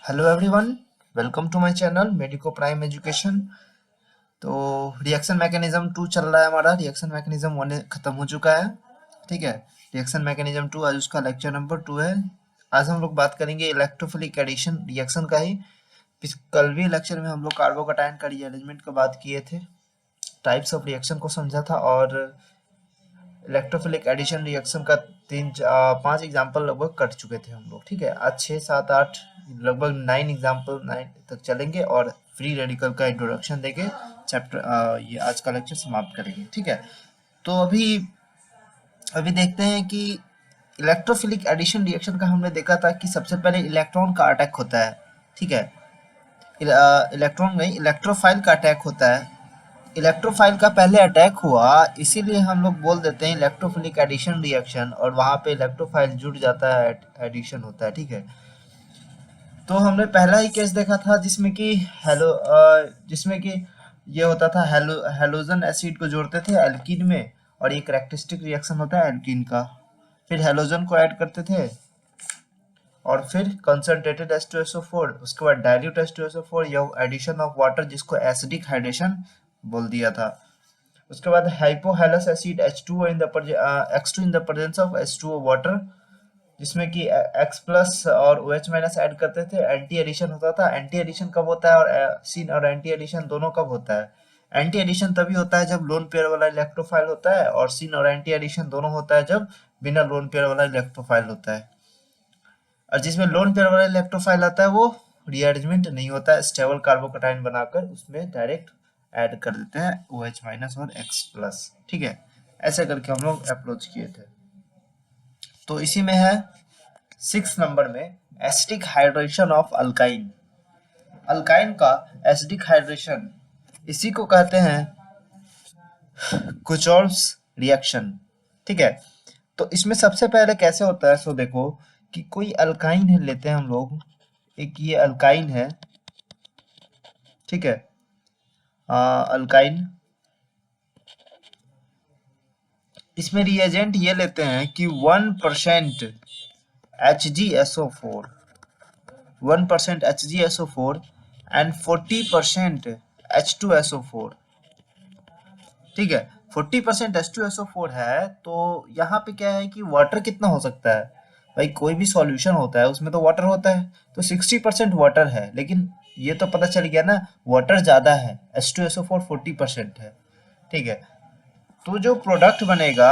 Hello everyone, welcome to my channel medico prime education. तो reaction mechanism 2 चल रहा है हमारा। रिएक्शन मैकेनिज्म 1 खत्म हो चुका है। ठीक है, रिएक्शन मैकेनिज्म 2 आज उसका लेक्चर नंबर 2 है। आज हम लोग बात करेंगे इलेक्ट्रोफिलिक एडिशन रिएक्शन का ही। कल भी लेक्चर में हम लोग कार्बोकैटायन का रीअरेंजमेंट का बात किए थे, टाइप्स ऑफ रिएक्शन को समझा था, और इलेक्ट्रोफिलिक एडिशन रिएक्शन का 5 एग्जाम्पल लगभग कर चुके थे हम लोग। ठीक है, आज 6, 7, 8 लगभग 9 एग्जाम्पल 9 तक चलेंगे और फ्री रेडिकल का इंट्रोडक्शन देके चैप्टर ये आज का लेक्चर समाप्त करेंगे। ठीक है, तो अभी अभी देखते हैं कि इलेक्ट्रोफिलिक एडिशन रिएक्शन का हमने देखा था कि सबसे पहले इलेक्ट्रॉन का अटैक होता है। ठीक है, इलेक्ट्रॉन नहीं, इलेक्ट्रोफाइल का अटैक होता है। इलेक्ट्रोफाइल का पहले अटैक हुआ, इसीलिए हम लोग बोल देते हैं इलेक्ट्रोफिलिक एडिशन रिएक्शन, और वहां पे इलेक्ट्रोफाइल जुड़ जाता है, एडिशन होता है। ठीक है, तो हमने पहला ही केस देखा था जिसमें कि जिसमें कि ये होता था, हेलोजन एसिड को जोड़ते थे एल्कीन में, और ये कैरेक्टरिस्टिक रिएक्शन होता है एल्कीन का। फिर हेलोजन को ऐड करते थे और फिर कंसंट्रेटेड H2SO4, उसके बाद डाइल्यूट H2SO4 या एडिशन ऑफ वाटर जिसको एसिडिक हाइड्रेशन बोल दिया था। उसके बाद hypohalous acid H2O X2 in the presence of H2O water, जिसमें कि X प्लस और OH माइनस ऐड करते थे, एंटी एडिशन होता था। एंटी एडिशन कब होता है, और सीन और एंटी एडिशन दोनों कब होता है? एंटी एडिशन तभी होता है जब लोन पेयर वाला इलेक्ट्रोफाइल होता है, और सीन और एंटी एडिशन दोनों होता है जब बिना लोन पेयर वाला इलेक्ट्रोफाइल होता है। और जिसमें लोन पेयर वाला इलेक्ट्रोफाइल आता है वो रीअरेंजमेंट नहीं होता है, स्टेबल कार्बोकैटायन बनाकर उसमें डायरेक्ट ऐड कर देते हैं OH माइनस और X प्लस। ठीक है, ऐसे करके हम लोग अप्रोच किए थे। तो इसी में है 6 नंबर में acidic hydration of alkyne. Alkyne का एसिडिक हाइड्रेशन, इसी को कहते हैं कुचॉर्स रिएक्शन। ठीक है, तो इसमें सबसे पहले कैसे होता है, सो देखो कि कोई अल्काइन है, लेते हैं हम लोग एक, ये अल्काइन है। ठीक है, अल्काइन, इसमें रिएजेंट ये लेते हैं कि 1% HgSO4, 1% HgSO4 एंड 40% H2SO4। ठीक है, 40% H2SO4 है, तो यहाँ पे क्या है कि वाटर कितना हो सकता है? भाई कोई भी सॉल्यूशन होता है उसमें तो वाटर होता है, तो 60% वाटर है, लेकिन ये तो पता चल गया ना, वाटर ज़्यादा है, H2SO4 40% है। ठीक है, तो जो प्रोडक्ट बनेगा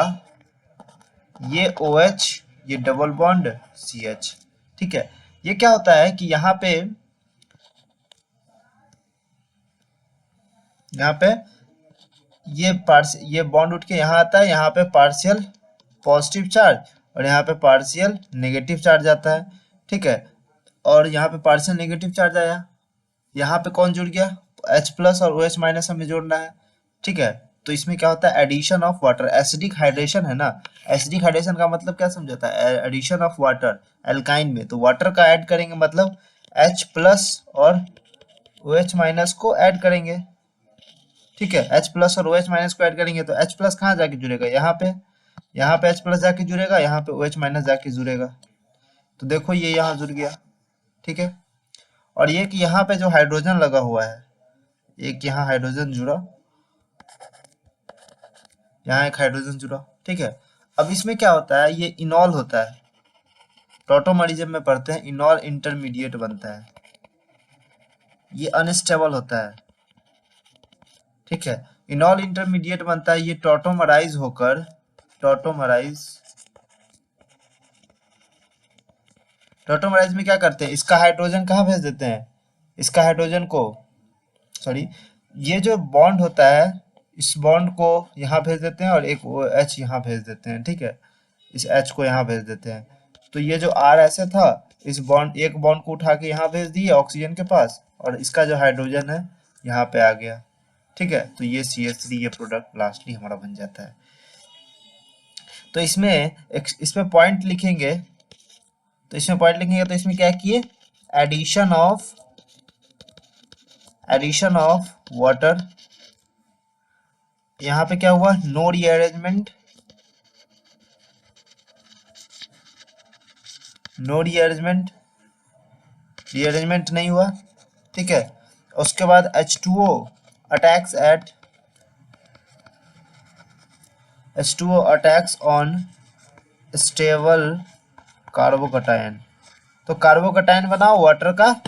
ये OH, ये डबल बॉन्ड CH। ठीक है, ये क्या होता है कि यहाँ पे ये बॉन्ड उठ के यहाँ आता है, यहाँ पे पार्शियल पॉजिटिव चार्ज और यहाँ पे पार्शियल नेगेटिव चार्ज आता है। ठीक है, और यहाँ पे पार्शियल नेगेटिव चार्ज आया, यहाँ पे कौन जुड़ गया? H प्लस और OH माइनस हमें जोड़ना है। ठीक है, तो इसमें क्या होता है? Addition of water, acidic hydration है ना। एसिडिक हाइड्रेशन का मतलब क्या समझाता है? एडिशन ऑफ वाटर एल्काइन में, तो वाटर का ऐड करेंगे मतलब H प्लस और OH माइनस को ऐड करेंगे। ठीक है, H प्लस और OH माइनस को ऐड करेंगे तो H प्लस कहाँ जाके जुड़ेगा? यहाँ पे H प्लस जाके जुड़ेगा, यहाँ पे OH माइनस जाके जुड़ेगा। तो देखो ये यहाँ जुड़ गया। ठीक है, और ये कि यहाँ पे जो हाइड्रोजन लगा हुआ है, एक यहाँ हाइड्रोजन जुड़ा, यहाँ एक हाइड्रोजन जुड़ा। ठीक है, अब इसमें क्या होता है? ये इनॉल होता है, टॉटोमरिज्म में पढ़ते हैं, इनॉल इंटरमीडिएट बनता है, ये अनस्टेबल होता है। ठीक है, इनॉल इंटरमीडिएट बनता है, ये टॉटोमराइज में क्या करते हैं? इसका हाइड्रोजन कहाँ भेज देते हैं? इसका हाइड्रोजन को, सॉरी, ये जो बॉन्ड होता है इस बॉन्ड को यहाँ भेज देते हैं, और एक H यहाँ भेज देते हैं। ठीक है, इस H को यहाँ भेज देते हैं, तो ये जो R ऐसे था, इस बॉन्ड, एक बॉन्ड को उठा के यहाँ भेज दिए ऑक्सीजन के पास, और इसका जो हाइड्रोजन है यहाँ पे आ गया। ठीक है, तो ये CH3, ये प्रोडक्ट लास्टली हमारा बन जाता है। तो इसमें पॉइंट लिखेंगे, तो इसमें क्या किए? एडिशन ऑफ वाटर, यहाँ पे क्या हुआ? नो रीअरेंजमेंट, रीअरेंजमेंट नहीं हुआ, ठीक है। उसके बाद H2O attacks at H2O attacks on stable carbocation. तो कार्बोकटायन बनाओ, वाटर का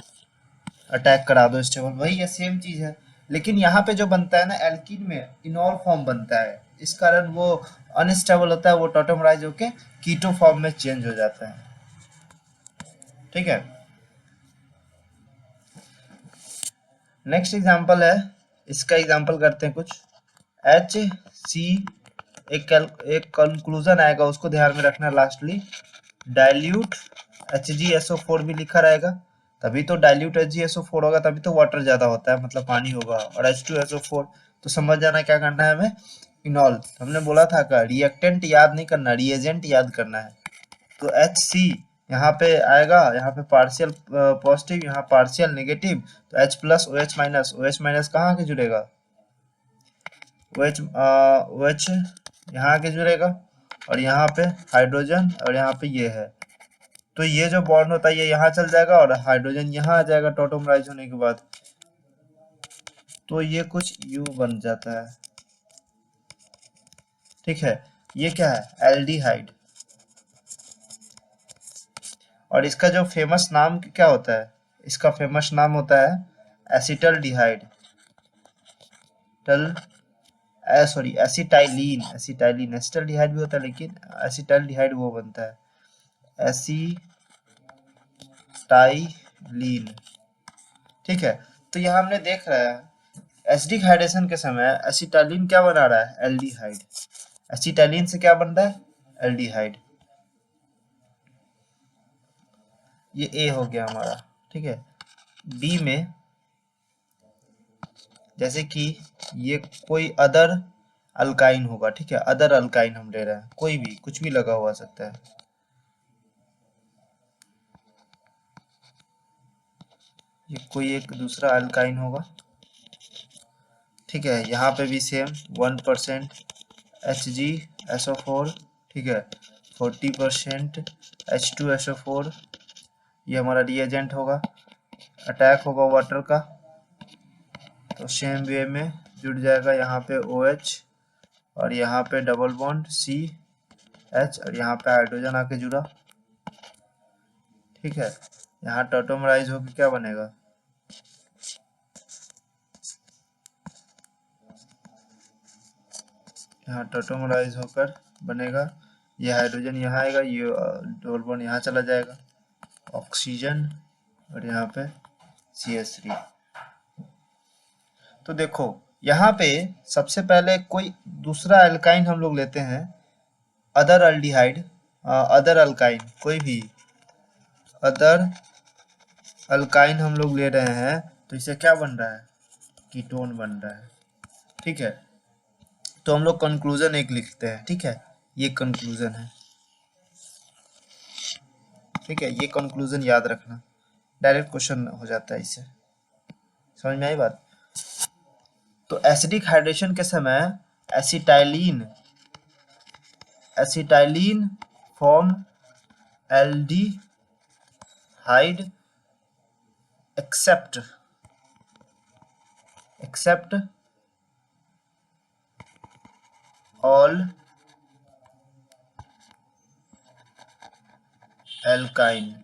अटैक करा दो स्टेबल, वही है, सेम चीज है। लेकिन यहाँ पे जो बनता है ना एल्कीन में इनॉल फॉर्म बनता है, इस कारण वो अनस्टेबल होता है, वो टॉटमराइज होके कीटो फॉर्म में चेंज हो जाता है, ठीक है। नेक्स्ट एग्जांपल है, इसका एग्जांपल करते हैं कुछ। एच सी, एक कंक्लूजन आएगा, उसको ध्यान में रखना लास्टली। डाइल्यूट HgSO4 भी लिखा रहेगा, तभी तो डाइल्यूट HgSO4 होगा, तभी तो वाटर ज्यादा होता है, मतलब पानी होगा, और H2SO4। तो समझ जाना क्या करना है हमें, इनॉल। हमने बोला था का रिएक्टेंट याद नहीं करना, रिएजेंट याद करना है। तो HC यहाँ पे आएगा, यहाँ पे पार्शियल पॉजिटिव, यहाँ पार्शियल नेगेटिव, तो H plus OH minus, OH minus कहाँ आके जुड़ेगा, OH यहाँ आके जुड़ेगा, और यहाँ पे हाइड्रोजन, और यहाँ पे ये है। तो ये जो बॉन्ड होता है ये यहाँ चल जाएगा, और हाइड्रोजन यहाँ आ जाएगा टॉटोमराइज होने के बाद, तो ये कुछ U बन जाता है, ठीक है। ये क्या है, एल्डिहाइड। और इसका जो फेमस नाम क्या होता है, इसका फेमस नाम होता है एसिटल्डिहाइड, एसिटाइलिन। एसिटल्डिहाइड भी होता है, लेकिन एसिटल्डिहाइड वो बनता है, एसिटाइलिन, ठीक है। तो यहाँ हमने देख रहा है एसिडिक हाइड्रेशन के समय एसिटाइलिन क्या बना रहा है, एल्डिहाइड। एसिटाइलिन से क्या बन रहा है, एल्डिहाइड। ये ए हो गया हमारा, ठीक है। बी में जैसे कि ये कोई अदर अल्काइन होगा, ठीक है, अदर अल्काइन हम ले रहे हैं, कोई भी कुछ भी लगा हुआ सकता है, ये कोई एक दूसरा अल्काइन होगा, ठीक है। यहाँ पे भी सेम 1% HgSO4, ठीक है, 40% H2SO4, ये हमारा रिएजेंट होगा, अटैक होगा वाटर का, तो सेम वे में जुड़ जाएगा, यहाँ पे OH, और यहाँ पे डबल बॉन्ड CH, और यहाँ पे हाइड्रोजन आके जुड़ा, ठीक है। यहाँ टॉटोमराइज होकर क्या बनेगा, यहाँ टॉटोमराइज होकर बनेगा, ये हाइड्रोजन यहाँ आएगा, ये डबल बॉन्ड यहाँ चला जाएगा, ऑक्सीजन, और यहाँ पे CH3। तो देखो यहाँ पे सबसे पहले कोई दूसरा अल्काइन हम लोग लेते हैं, अदर अल्डिहाइड, अदर अल्काइन, कोई भी अदर अल्काइन हम लोग ले रहे हैं, तो इसे क्या बन रहा है, कीटोन बन रहा है, ठीक है। तो हम लोग कंक्लूजन एक लिखते हैं, ठीक है, ये कंक्लूजन है, ठीक है, ये कंक्लूजन याद रखना, डायरेक्ट क्वेश्चन हो जाता है इससे, समझ में आई बात। तो एसिडिक हाइड्रेशन के समय acetylene form aldehyde except all alkyne.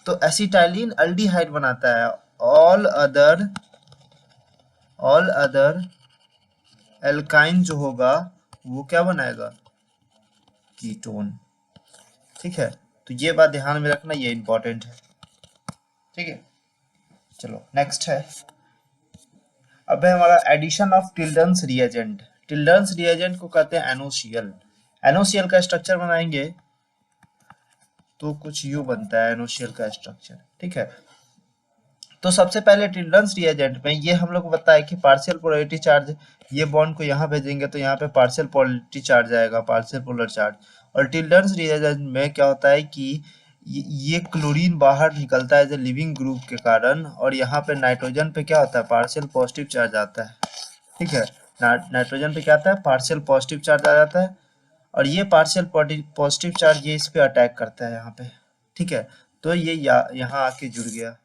तो एसिटाइलिन एल्डिहाइड बनाता है, ऑल अदर एल्काइन जो होगा वो क्या बनाएगा, कीटोन, ठीक है। तो ये बात ध्यान में रखना, ये इंपॉर्टेंट है, ठीक है। चलो नेक्स्ट है, अब है हमारा एडिशन ऑफ टिल्डन्स रिएजेंट। टिल्डन्स रिएजेंट को कहते हैं NaCl। NaCl का स्ट्रक्चर बनाएंगे तो कुछ यू बनता है NaCl का स्ट्रक्चर, ठीक है। तो सबसे पहले टिल्डन्स रिएजेंट में ये हम लोग को बताया कि पार्शियल पोलरिटी चार्ज, ये बॉन्ड को यहाँ भेजेंगे तो यहाँ पे पार्शियल पोलरिटी चार्ज आएगा, पार्शियल पोलर चार्ज। और टिल्डन्स रिएजेंट में क्या होता है कि ये क्लोरीन बाहर निकलता है लिविंग ग्रुप के कारण, और यहाँ पे नाइट्रोजन पे क्या होता है, पार्शियल पॉजिटिव चार्ज आता है, ठीक है। नाइट्रोजन पे क्या आता है, पार्शियल पॉजिटिव चार्ज आ जाता है, और ये पार्शियल पॉजिटिव चार्ज ये इस पे अटैक करता है यहाँ पे, ठीक है। तो ये यहाँ आके जुड़ गया,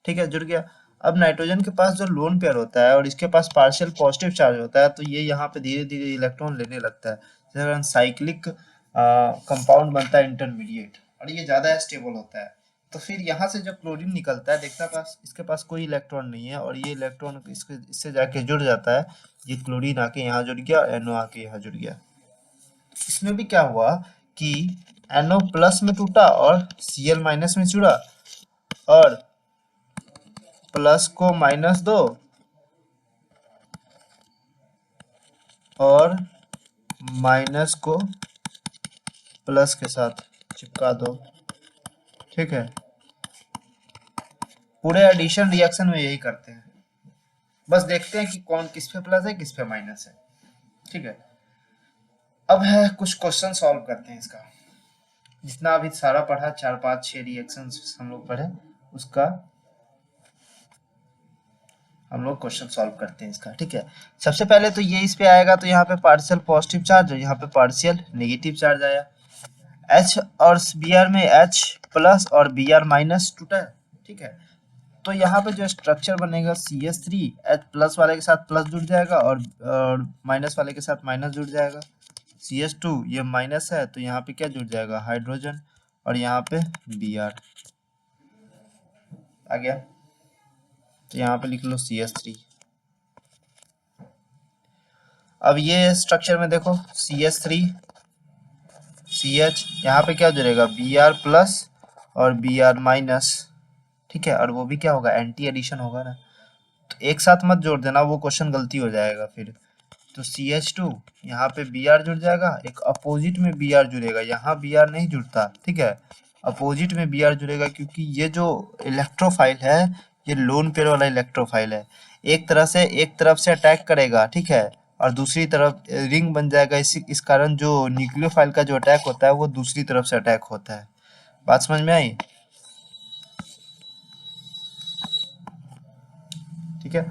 ठीक है, जुड़ गया। अब नाइट्रोजन के पास जो लोन पेयर होता है और इसके पास पार्शियल पॉजिटिव चार्ज होता है, तो ये यहाँ पे धीरे धीरे इलेक्ट्रॉन लेने लगता है, जिसके कारण साइक्लिक कंपाउंड बनता है इंटरमीडिएट, और ये ज्यादा स्टेबल होता है। तो फिर यहाँ से जब क्लोरीन निकलता है, देखता पास इसके पास कोई इलेक्ट्रॉन नहीं है, और ये इलेक्ट्रॉन इससे जाके जुड़ जाता है, ये क्लोरीन आके यहाँ जुड़ गया, NO आके यहाँ जुड़ गया। इसमें भी क्या हुआ कि NO प्लस में टूटा और Cl माइनस में जुड़ा, और प्लस को माइनस दो और माइनस को प्लस के साथ चिपका दो। ठीक है, पूरे एडिशन रिएक्शन में यही करते हैं, बस देखते हैं कि कौन किस पे प्लस है किस पे माइनस है। ठीक है, अब है कुछ क्वेश्चन सॉल्व करते हैं इसका। जितना अभी सारा पढ़ा, 4 5 6 रिएक्शंस हम लोग पढ़े, उसका हम लोग क्वेश्चन सॉल्व करते हैं इसका। ठीक है, सबसे पहले तो ये इस पे आएगा, तो यहाँ पे पार्शियल पॉजिटिव चार्ज और यहाँ पे पार्शियल नेगेटिव चार्ज आया। H और Br में H प्लस और Br माइनस टूटा है। ठीक है, तो यहाँ पे जो स्ट्रक्चर बनेगा CH3, H प्लस वाले के साथ प्लस जुड़ जाएगा और माइनस वाले के साथ माइनस जुड़ जाएगा। CH2 ये माइनस है, तो यहाँ पे क्या जुड़ जाएगा, हाइड्रोजन, और यहाँ पे Br आ गया, तो यहाँ पे लिख लो CH3। अब ये स्ट्रक्चर में देखो CH3 CH, यहाँ पे क्या जुड़ेगा, Br प्लस और Br माइनस। ठीक है, और वो भी क्या होगा, एंटी एडिशन होगा ना, तो एक साथ मत जोड़ देना, वो क्वेश्चन गलती हो जाएगा फिर। तो CH2 यहाँ पे Br जुड़ जाएगा, एक अपोजिट में Br जुड़ेगा, यहाँ Br नहीं जुड़ता। ठीक है, अपोजिट में Br जुड़ेगा, क्योंकि ये जो इलेक्ट्रोफाइल है ये लोन पेयर वाला इलेक्ट्रोफाइल है, एक तरफ से अटैक करेगा। ठीक है, और दूसरी तरफ रिंग बन जाएगा, इस कारण जो न्यूक्लियोफाइल का जो अटैक होता है वो दूसरी तरफ से अटैक होता है। बात समझ में आई? ठीक है,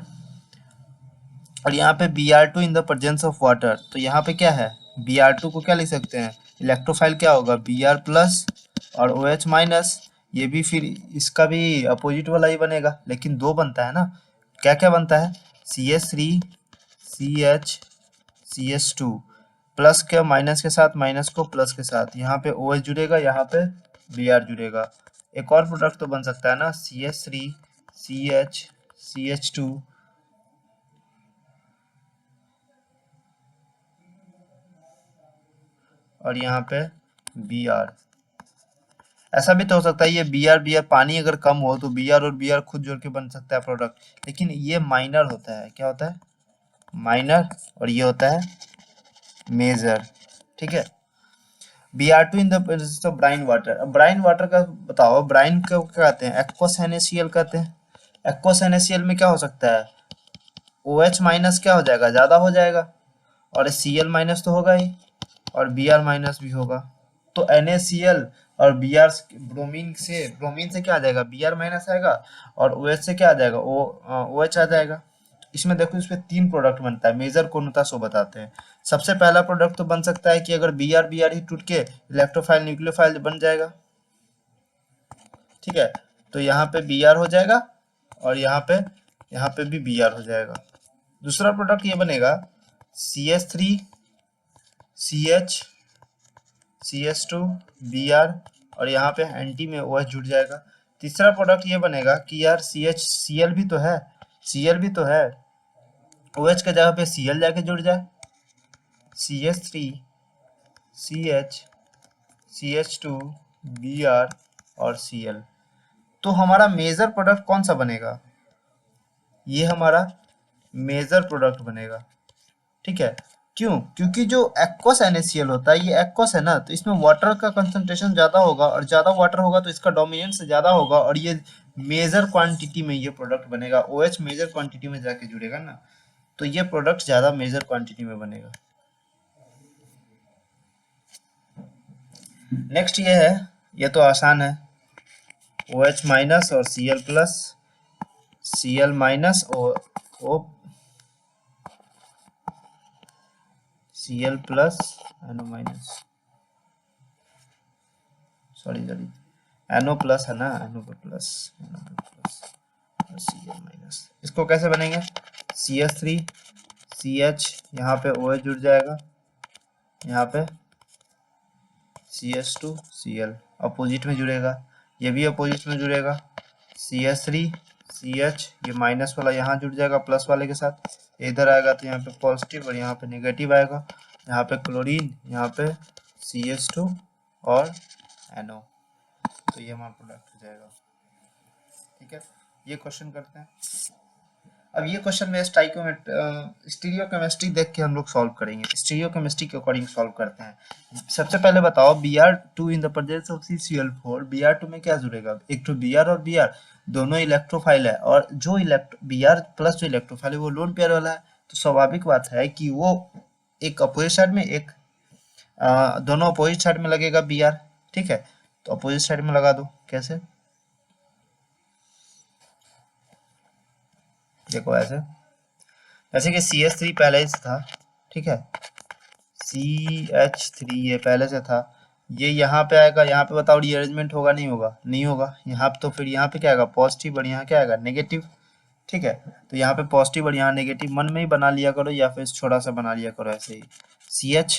और यहाँ पे Br2 in the presence of water, तो यहाँ पे क्या है, Br2 को क्या लिख सकते हैं, इलेक्ट्रोफाइल क्या होगा, Br प्लस और OH माइनस। ये भी फिर इसका भी अपोजिट वाला ही बनेगा, लेकिन दो बनता है ना। क्या क्या बनता है, CH3 CH CH2 प्लस के माइनस के साथ, माइनस को प्लस के साथ, यहाँ पे OH जुड़ेगा, यहाँ पे Br जुड़ेगा। एक और प्रोडक्ट तो बन सकता है ना, CH3 CH CH2 और यहाँ पे Br। ऐसा भी तो हो सकता है ये Br पानी अगर कम हो तो Br और Br खुद जोड़ के बन सकता है प्रोडक्ट, लेकिन ये माइनर होता है। क्या होता है, माइनर, और ये होता है मेजर। ठीक है, Br2 in the presence of Bryan water. अब ब्राइन वाटर का बताओ, ब्राइन को क्या कहते हैं, एक्वस NaCl कहते हैं। एक्वस NaCl में क्या हो सकता है, OH माइनस क्या हो जाएगा, ज्यादा हो जाएगा, और Cl माइनस तो होगा ही, और Br माइनस भी होगा। तो NaCl और Br ब्रोमीन से क्या आ जाएगा, Br माइनस आएगा, और OH से क्या आ जाएगा, OH आ जाएगा। इसमें देखो, इस पे 3 प्रोडक्ट बनता है, मेजर कौन होता है सो बताते हैं। सबसे पहला प्रोडक्ट तो बन सकता है कि अगर Br ही टूट के इलेक्ट्रोफाइल न्यूक्लियोफाइल बन जाएगा। ठीक है, तो यहाँ पे Br हो जाएगा, और यहाँ पे भी Br हो जाएगा। दूसरा प्रोडक्ट ये बनेगा CH3 CH CH2 Br, और यहाँ पे एंटी में OH जुड़ जाएगा। तीसरा प्रोडक्ट ये बनेगा कि यार Cl भी तो है, OH के जगह पे Cl जाके जुड़ जाए, CH3 CH CH2 Br और Cl। तो हमारा मेजर प्रोडक्ट कौन सा बनेगा, ये हमारा मेजर प्रोडक्ट बनेगा। ठीक है, क्यों, क्योंकि जो एक्वस NaCl होता है, ये एक्वस है ना, तो इसमें वाटर का कंसंट्रेशन ज्यादा होगा, और ज्यादा वाटर होगा तो इसका डोमिनेंस ज्यादा होगा, और ये मेजर क्वांटिटी में ये प्रोडक्ट बनेगा। OH मेजर क्वांटिटी में जाके जुड़ेगा ना, तो ये प्रोडक्ट ज्यादा मेजर क्वांटिटी में बनेगा। नेक्स्ट ये है, ये तो आसान है, OH माइनस और Cl प्लस, Cl माइनस और Cl plus NO minus, sorry NO plus है ना, NO प्लस Cl माइनस। इसको कैसे बनेंगे, CH3 CH, यहाँ पे OH जुड़ जाएगा, यहाँ पे CH2 Cl अपोजिट में जुड़ेगा, ये भी अपोजिट में जुड़ेगा, CH3 CH, ये माइनस वाला यहाँ जुड़ जाएगा प्लस वाले के साथ, इधर आएगा तो यहाँ पे पॉजिटिव और यहाँ पे नेगेटिव आएगा, यहाँ पे क्लोरीन, यहाँ पे CH2 और NO, तो ये हमारा प्रोडक्ट हो जाएगा। ठीक है, ये क्वेश्चन करते हैं। अब ये क्वेश्चन में स्टीरियोकेमिस्ट्री देख के हम लोग सॉल्व करेंगे, स्टीरियोकेमिस्ट्री के अकॉर्डिंग सॉल्व करते हैं। सबसे पहले बताओ Br2 in the presence of CCl4, Br2 में क्या जुड़ेगा, एक तो Br और Br दोनों इलेक्ट्रोफाइल है, और जो Br प्लस जो इलेक्ट्रोफाइल है वो लोन पेयर वाला है, तो स्वाभाविक बात है कि वो एक अपोजिट साइड में, एक दोनों अपोजिट साइड में लगेगा Br। ठीक है, तो अपोजिट साइड में लगा दो, कैसे, देखो ऐसे, जैसे कि CH3 पहले से था, ठीक है, CH3 ये पहले से था, ये यहाँ पे आएगा, यहाँ पे बताओ रीअरेंजमेंट होगा नहीं होगा, नहीं होगा, यहाँ पे तो फिर यहाँ पे क्या आएगा पॉजिटिव और यहाँ क्या आएगा नेगेटिव। ठीक है, तो यहाँ पे पॉजिटिव और यहाँ नेगेटिव मन में ही बना लिया करो या फिर छोटा सा बना लिया करो ऐसे ही, CH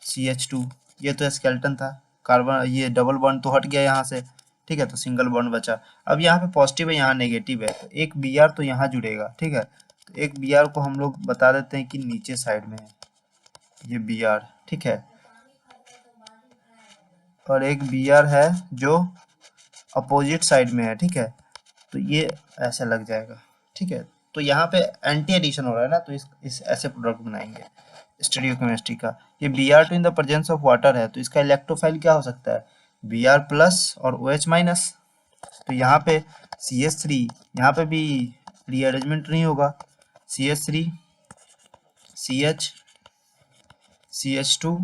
CH2, ये तो स्केलेटन था, कार्बन ये डबल बॉन्ड तो हट गया यहाँ से, ठीक है, तो सिंगल बॉन्ड बचा। अब यहाँ पे पॉजिटिव है, यहाँ नेगेटिव है, तो एक Br तो यहाँ जुड़ेगा। ठीक है, तो एक Br को हम लोग बता देते हैं कि नीचे साइड में है ये Br, ठीक है, और एक Br है जो अपोजिट साइड में है। ठीक है, तो ये ऐसे लग जाएगा। ठीक है, तो यहाँ पे एंटी एडिशन हो रहा है ना, तो इस ऐसे प्रोडक्ट बनाएंगे स्टीरियोकेमिस्ट्री का। ये Br2 in the presence of water है, तो इसका इलेक्ट्रोफाइल क्या हो सकता है, Br प्लस और OH माइनस। तो यहाँ पे CH3, यहाँ पे भी रीअरेंजमेंट नहीं होगा, CH3 CH CH2,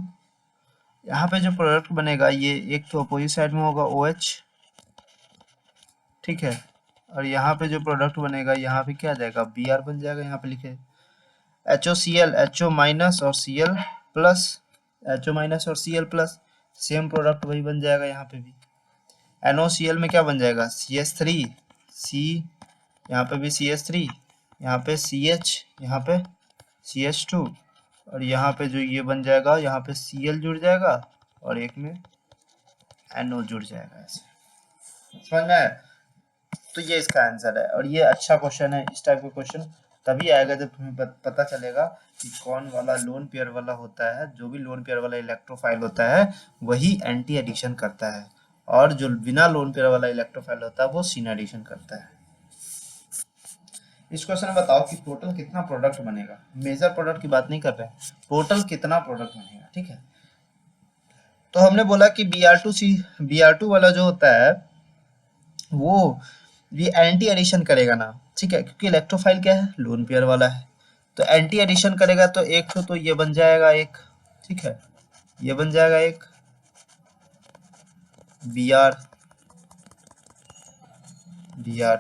यहाँ पे जो प्रोडक्ट बनेगा ये एक तो अपोजिट साइड में होगा OH, ठीक है, और यहाँ पे जो प्रोडक्ट बनेगा यहाँ पे क्या आ जाएगा Br बन जाएगा, यहाँ पे लिखे HOCl, HO माइनस और Cl प्लस, HO माइनस और Cl प्लस, सेम प्रोडक्ट वही बन जाएगा यहाँ पे भी। NOCl में क्या बन जाएगा CH3 C, यहाँ पे भी CH3, यहाँ पे CH, यहाँ पे CH2, और यहाँ पे जो ये बन जाएगा यहाँ पे Cl जुड़ जाएगा और एक में NO जुड़ जाएगा, ऐसे समझ में आया? तो ये इसका आंसर है, और ये अच्छा क्वेश्चन है। इस टाइप का क्वेश्चन तभी आएगा जब तुम्हें पता चलेगा कि कौन वाला लोन पेयर वाला होता है, जो भी लोन पेयर वाला इलेक्ट्रोफाइल होता है वही एंटी एडिशन करता है, और जो बिना लोन पेयर वाला इलेक्ट्रोफाइल होता है वो सिन एडिशन करता है। इस क्वेश्चन में बताओ कि टोटल कितना प्रोडक्ट बनेगा, मेजर प्रोडक्ट की बात नहीं कर रहे हैं, टोटल कितना प्रोडक्ट बनेगा। ठीक है, तो हमने बोला कि Br2 वाला जो होता है वो ये एंटी एडिशन करेगा ना, ठीक है, क्योंकि इलेक्ट्रोफाइल क्या है लोन पेयर वाला है, तो एंटी एडिशन करेगा, तो एक तो ये बन जाएगा एक, ठीक है, ये बन जाएगा एक Br,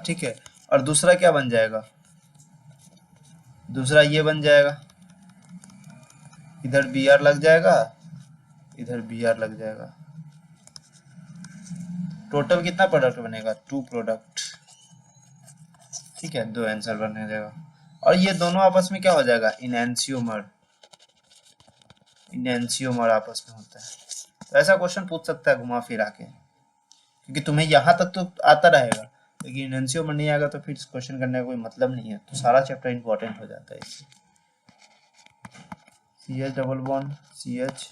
ठीक है, और दूसरा क्या बन जाएगा, दूसरा ये बन जाएगा, इधर Br लग जाएगा, इधर Br लग जाएगा, टोटल कितना प्रोडक्ट बनेगा 2 प्रोडक्ट। ठीक है, 2 आंसर बन जाएगा, और ये दोनों आपस में क्या हो जाएगा इनएंशियोमर, इनएंशियोमर आपस में होता है। तो ऐसा क्वेश्चन पूछ सकता है घुमा फिरा के, क्योंकि तुम्हें यहाँ तक तो आता रहेगा, लेकिन इनएंशियोमर नहीं आएगा तो फिर क्वेश्चन करने का कोई मतलब नहीं है, तो सारा चैप्टर इंपॉर्टेंट हो जाता है इससे। CH double bond CH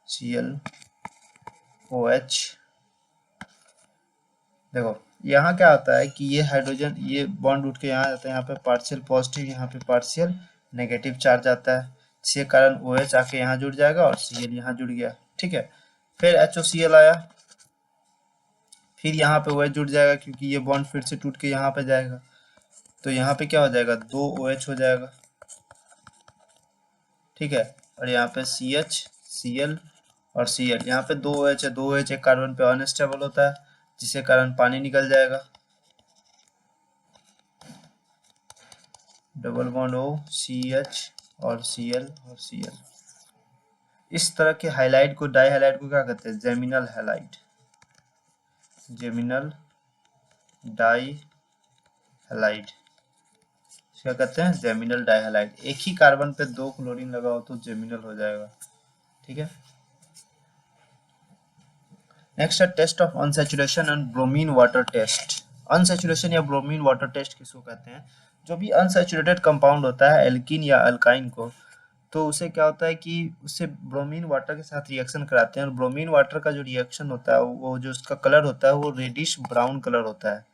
Cl OH, देखो यहाँ क्या होता है कि ये हाइड्रोजन ये बॉन्ड उठ के यहाँ जाता है, यहाँ पे पार्शियल पॉजिटिव, यहाँ पे पार्शियल नेगेटिव चार्ज आता है, जिसके कारण OH आके यहाँ जुड़ जाएगा और Cl यहाँ जुड़ गया। ठीक है, फिर HOCl आया, फिर यहाँ पे OH जुड़ जाएगा, क्योंकि ये बॉन्ड फिर से टूट के यहाँ पे जाएगा, तो यहाँ पे क्या हो जाएगा 2 OH हो जाएगा। ठीक है, और यहाँ पे CH Cl और Cl, यहाँ पे 2 OH है, 2 OH एक कार्बन पे अनस्टेबल होता है, जिसके कारण पानी निकल जाएगा, डबल बॉन्ड O CH और Cl और Cl। इस तरह के हाइलाइट को, डाई हाइलाइट को क्या कहते हैं geminal halide, geminal di halide, क्या कहते हैं, जेमिनल डाइहैलाइड। एक ही कार्बन पे 2 क्लोरीन लगा हो तो जेमिनल हो जाएगा, ठीक है। नेक्स्ट है test of unsaturation and bromine water test. Unsaturation या ब्रोमीन वाटर टेस्ट किसको कहते हैं? जो भी अनसैचुरेटेड कंपाउंड होता है एल्कीन या अल्काइन को, तो उसे क्या होता है कि उससे ब्रोमीन वाटर के साथ रिएक्शन कराते हैं, और ब्रोमीन वाटर का जो रिएक्शन होता है वो जो उसका कलर होता है वो रेडिश ब्राउन कलर होता है,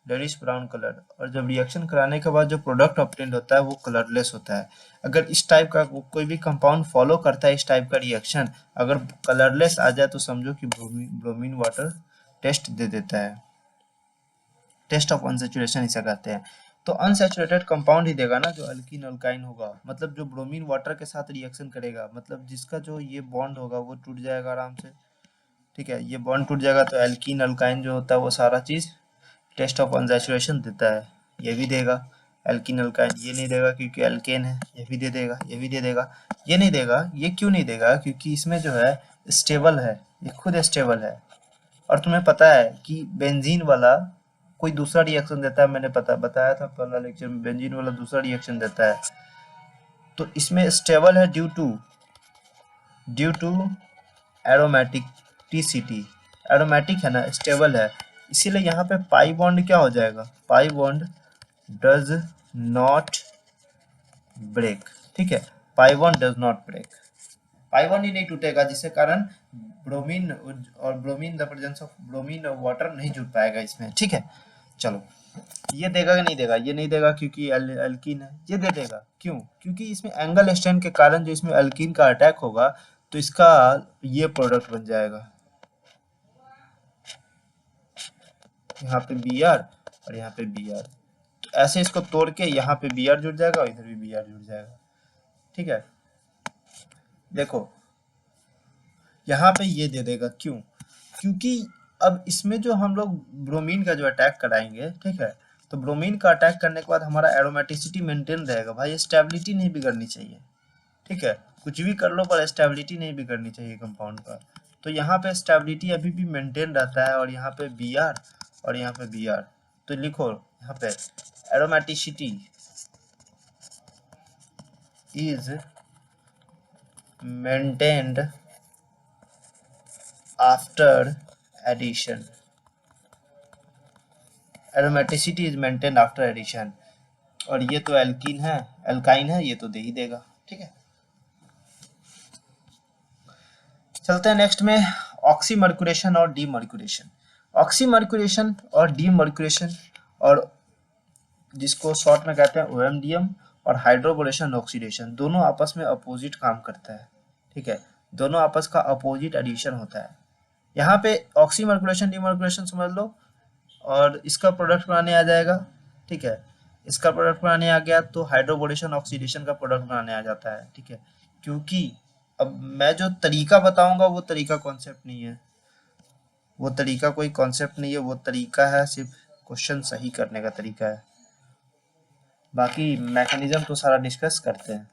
रेडिश ब्राउन कलर। और जब रिएक्शन कराने के बाद जो प्रोडक्ट ऑब्टेन्ड होता है वो कलरलेस होता है। अगर इस टाइप का कोई भी कंपाउंड फॉलो करता है इस टाइप का रिएक्शन, अगर कलरलेस आ जाए तो समझो कि ब्रोमीन वाटर टेस्ट दे देता है। टेस्ट ऑफ अनसैचुरेशन इसे कहते हैं। तो अनसैचुरेटेड कंपाउंड ही देगा ना जो अल्कीन अल्काइन होगा, मतलब जो ब्रोमीन वाटर के साथ रिएक्शन करेगा, मतलब जिसका जो ये बॉन्ड होगा वो टूट जाएगा आराम से, ठीक है। ये बॉन्ड टूट जाएगा तो एल्कीन अल्काइन जो होता है वो सारा चीज टेस्ट ऑफ अनसैचुरेशन देता है। ये भी देगा एल्कीन अल्काइन, ये नहीं देगा क्योंकि एल्केन है, ये भी दे देगा, ये भी दे देगा। ये नहीं देगा, ये क्यों नहीं देगा? क्योंकि इसमें जो है स्टेबल है, ये खुद स्टेबल है। और तुम्हें पता है कि बेंजीन वाला कोई दूसरा रिएक्शन देता है, मैंने बताया था पहला लेक्चर में, बेंजीन वाला दूसरा रिएक्शन देता है। तो इसमें स्टेबल है ड्यू टू एरोमेटिसिटी, एरोमेटिक है ना, स्टेबल है, इसीलिए यहाँ पे पाई बॉन्ड क्या हो जाएगा, pi bond does not break, ठीक है। Pi bond does not break, pi bond ही नहीं टूटेगा, जिसके कारण ब्रोमीन और bromine the presence of bromine और वाटर नहीं जुड़ पाएगा इसमें, ठीक है। चलो, ये देगा कि नहीं देगा? ये नहीं देगा क्योंकि अल्कीन है। ये दे देगा, क्यों? क्योंकि इसमें एंगल स्ट्रेन के कारण जो इसमें अल्कीन का अटैक होगा तो इसका ये प्रोडक्ट बन जाएगा, यहाँ पे बी आर और यहाँ पे बी आर। तो ऐसे इसको तोड़ के यहाँ पे बी आर जुड़ जाएगा और इधर भी बी आर जुड़ जाएगा, ठीक है। देखो यहाँ पे ये दे देगा, क्यों? क्योंकि अब इसमें जो हम लोग ब्रोमीन का जो अटैक कराएंगे, ठीक है, तो ब्रोमीन का अटैक करने के बाद हमारा एरोमेटिसिटी मेंटेन रहेगा भाई, स्टेबिलिटी नहीं बिगड़नी चाहिए, ठीक है। कुछ भी कर लो पर स्टेबिलिटी नहीं बिगड़नी चाहिए कंपाउंड का। तो यहाँ पे स्टेबिलिटी अभी भी मेंटेन रहता है, और यहाँ पे बी आर और यहाँ पे बी आर। तो लिखो यहाँ पे aromaticity is maintained after addition, aromaticity is maintain after addition. और ये तो एल्कीन है, एल्काइन है, ये तो दे ही देगा, ठीक है। चलते हैं नेक्स्ट में ऑक्सीमर्क्यूरेशन और डीमर्क्यूरेशन। ऑक्सीमर्क्यूरेशन और डीमर्क्यूरेशन, और जिसको शॉर्ट में कहते हैं ओएमडीएम, और हाइड्रोबोरेशन ऑक्सीडेशन, दोनों आपस में अपोजिट काम करता है, ठीक है। दोनों आपस का अपोजिट एडिशन होता है। यहाँ पे ऑक्सीमर्क्यूरेशन डीमर्क्यूरेशन समझ लो, और इसका प्रोडक्ट बनाने आ जाएगा, ठीक है। इसका प्रोडक्ट बनाने आ गया तो हाइड्रोबोरेशन ऑक्सीडेशन का प्रोडक्ट बनाने आ जाता है, ठीक है। क्योंकि अब मैं जो तरीका बताऊंगा वो तरीका कॉन्सेप्ट नहीं है, वो तरीका कोई कॉन्सेप्ट नहीं है, वो तरीका है सिर्फ क्वेश्चन सही करने का तरीका है। बाकी मैकेनिज्म तो सारा डिस्कस करते हैं।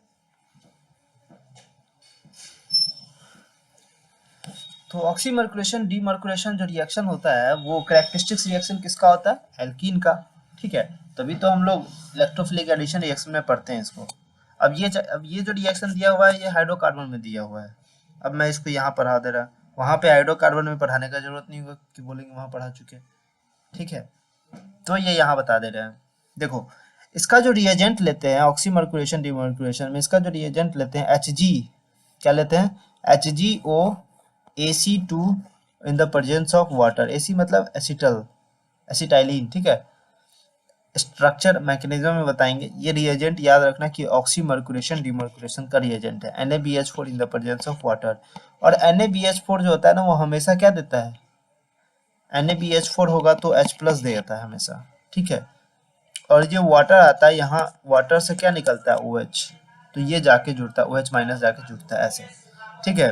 तो ऑक्सीमर्क्यूरेशन डीमर्क्यूरेशन जो रिएक्शन होता है वो कैरेक्टरिस्टिक्स रिएक्शन किसका होता है? एल्कीन का, ठीक है। तभी तो हम लोग इलेक्ट्रोफिलिक एडिशन रिएक्शन में पढ़ते हैं इसको। अब ये जो रिएक्शन दिया हुआ है ये हाइड्रोकार्बन में दिया हुआ है। अब मैं इसको यहाँ पढ़ा दे रहा, वहाँ पे हाइड्रोकार्बन में पढ़ाने का जरूरत नहीं होगा कि बोलेंगे वहाँ पढ़ा चुके, ठीक है। तो ये यहाँ बता दे रहे हैं। देखो इसका जो रिएजेंट लेते हैं ऑक्सीमर्क्यूरेशन डीमर्क्यूरेशन में, इसका जो रिएजेंट लेते हैं Hg, क्या लेते हैं? HgO AC2 in the presence of water. AC मतलब एसिटाइलिन, ठीक है। स्ट्रक्चर मैकेनिज्म में बताएंगे। ये रिएजेंट याद रखना कि ऑक्सीमर्क्यूरेशन डीमर्क्यूरेशन का रिएजेंट है, NaBH4 in the presence of water. और NaBH4 जो होता है ना वो हमेशा क्या देता है? NaBH4 होगा तो H+ देता है हमेशा, ठीक है। और ये वाटर आता है, यहाँ वाटर से क्या निकलता है? OH, तो ये जाके जुड़ता है, OH- जाके जुड़ता है ऐसे, ठीक है।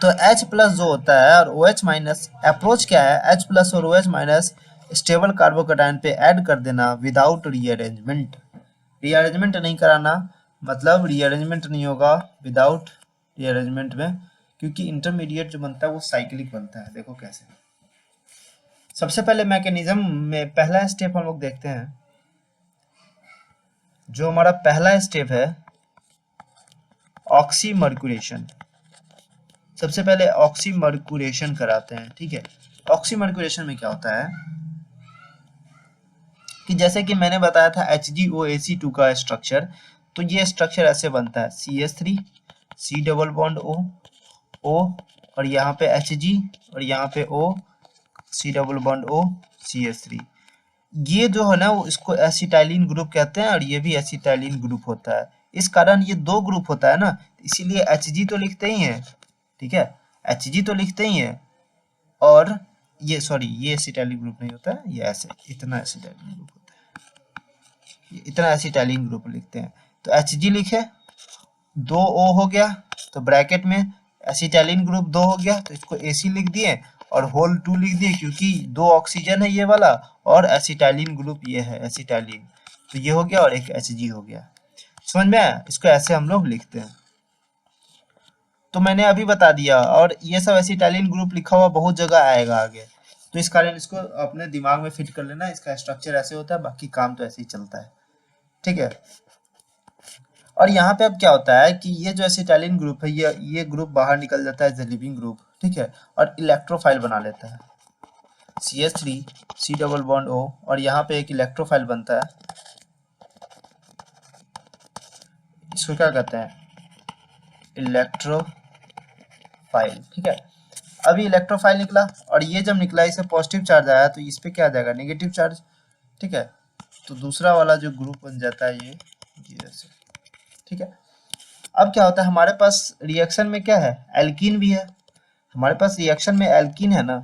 तो H+ जो होता है और OH- अप्रोच क्या है? H+ और OH- स्टेबल कार्बोकेटाइन पे ऐड कर देना विदाउट रीअरेंजमेंट। रीअरेंजमेंट नहीं कराना, मतलब रीअरेंजमेंट नहीं होगा विदाउट रीअरेंजमेंट में, क्योंकि इंटरमीडिएट जो बनता है वो साइक्लिक बनता है। देखो कैसे। सबसे पहले मैकेनिज्म में पहला स्टेप हम लोग देखते हैं, जो हमारा पहला स्टेप है ऑक्सीमर्क्यूरेशन, सबसे पहले ऑक्सीमर्क्यूरेशन कराते हैं, ठीक है। ऑक्सीमर्क्यूरेशन में क्या होता है कि जैसे कि मैंने बताया था HgOAc2 का स्ट्रक्चर, तो ये स्ट्रक्चर ऐसे बनता है CH3 C double bond O और यहाँ पे Hg और यहाँ पे O C double bond O CH3। ये जो है ना वो इसको एसिटाइलिन ग्रुप कहते हैं और ये भी एसिटाइलिन ग्रुप होता है। इस कारण ये दो ग्रुप होता है ना, इसीलिए Hg तो लिखते ही हैं, ठीक है, Hg तो लिखते ही हैं। और ये सॉरी ये एसिटाइलिन ग्रुप नहीं होता है, ये ऐसे इतना एसिटाइलिन ग्रुप होता है, इतना एसिटाइलिन ग्रुप लिखते हैं। तो Hg लिखे, 2 O हो गया, तो ब्रैकेट में एसिटाइलिन ग्रुप 2 हो गया, तो इसको Ac लिख दिए और होल 2 लिख दिए, क्योंकि 2 ऑक्सीजन है ये वाला और एसिटाइलिन ग्रुप ये है एसिटाइलिन, तो ये हो गया और एक Hg हो गया। समझ में आया? इसको ऐसे हम लोग लिखते हैं। तो मैंने अभी बता दिया, और ये सब एसिटाइलिन ग्रुप लिखा हुआ बहुत जगह आएगा आगे, तो इस कारण इसको अपने दिमाग में फिट कर लेना। इसका स्ट्रक्चर ऐसे होता है, बाकी काम तो ऐसे ही चलता है, ठीक है। और यहाँ पे अब क्या होता है कि ये जो एसिटाइलिन ग्रुप है ये ग्रुप बाहर निकल जाता है एज ए लिविंग ग्रुप, ठीक है, और इलेक्ट्रोफाइल बना लेता है CH3 C double bond O और यहाँ पे एक इलेक्ट्रोफाइल बनता है, इसको क्या कहते हैं इलेक्ट्रोफाइल, ठीक है। अभी इलेक्ट्रोफाइल निकला और ये जब निकला इसे पॉजिटिव चार्ज आया तो इस पे क्या आ जाएगा नेगेटिव चार्ज, ठीक है। तो दूसरा वाला जो ग्रुप बन जाता है ये ऐसे, ठीक है। अब क्या होता है हमारे पास रिएक्शन में क्या है, एल्कीन भी है, हमारे पास रिएक्शन में एल्कीन है ना,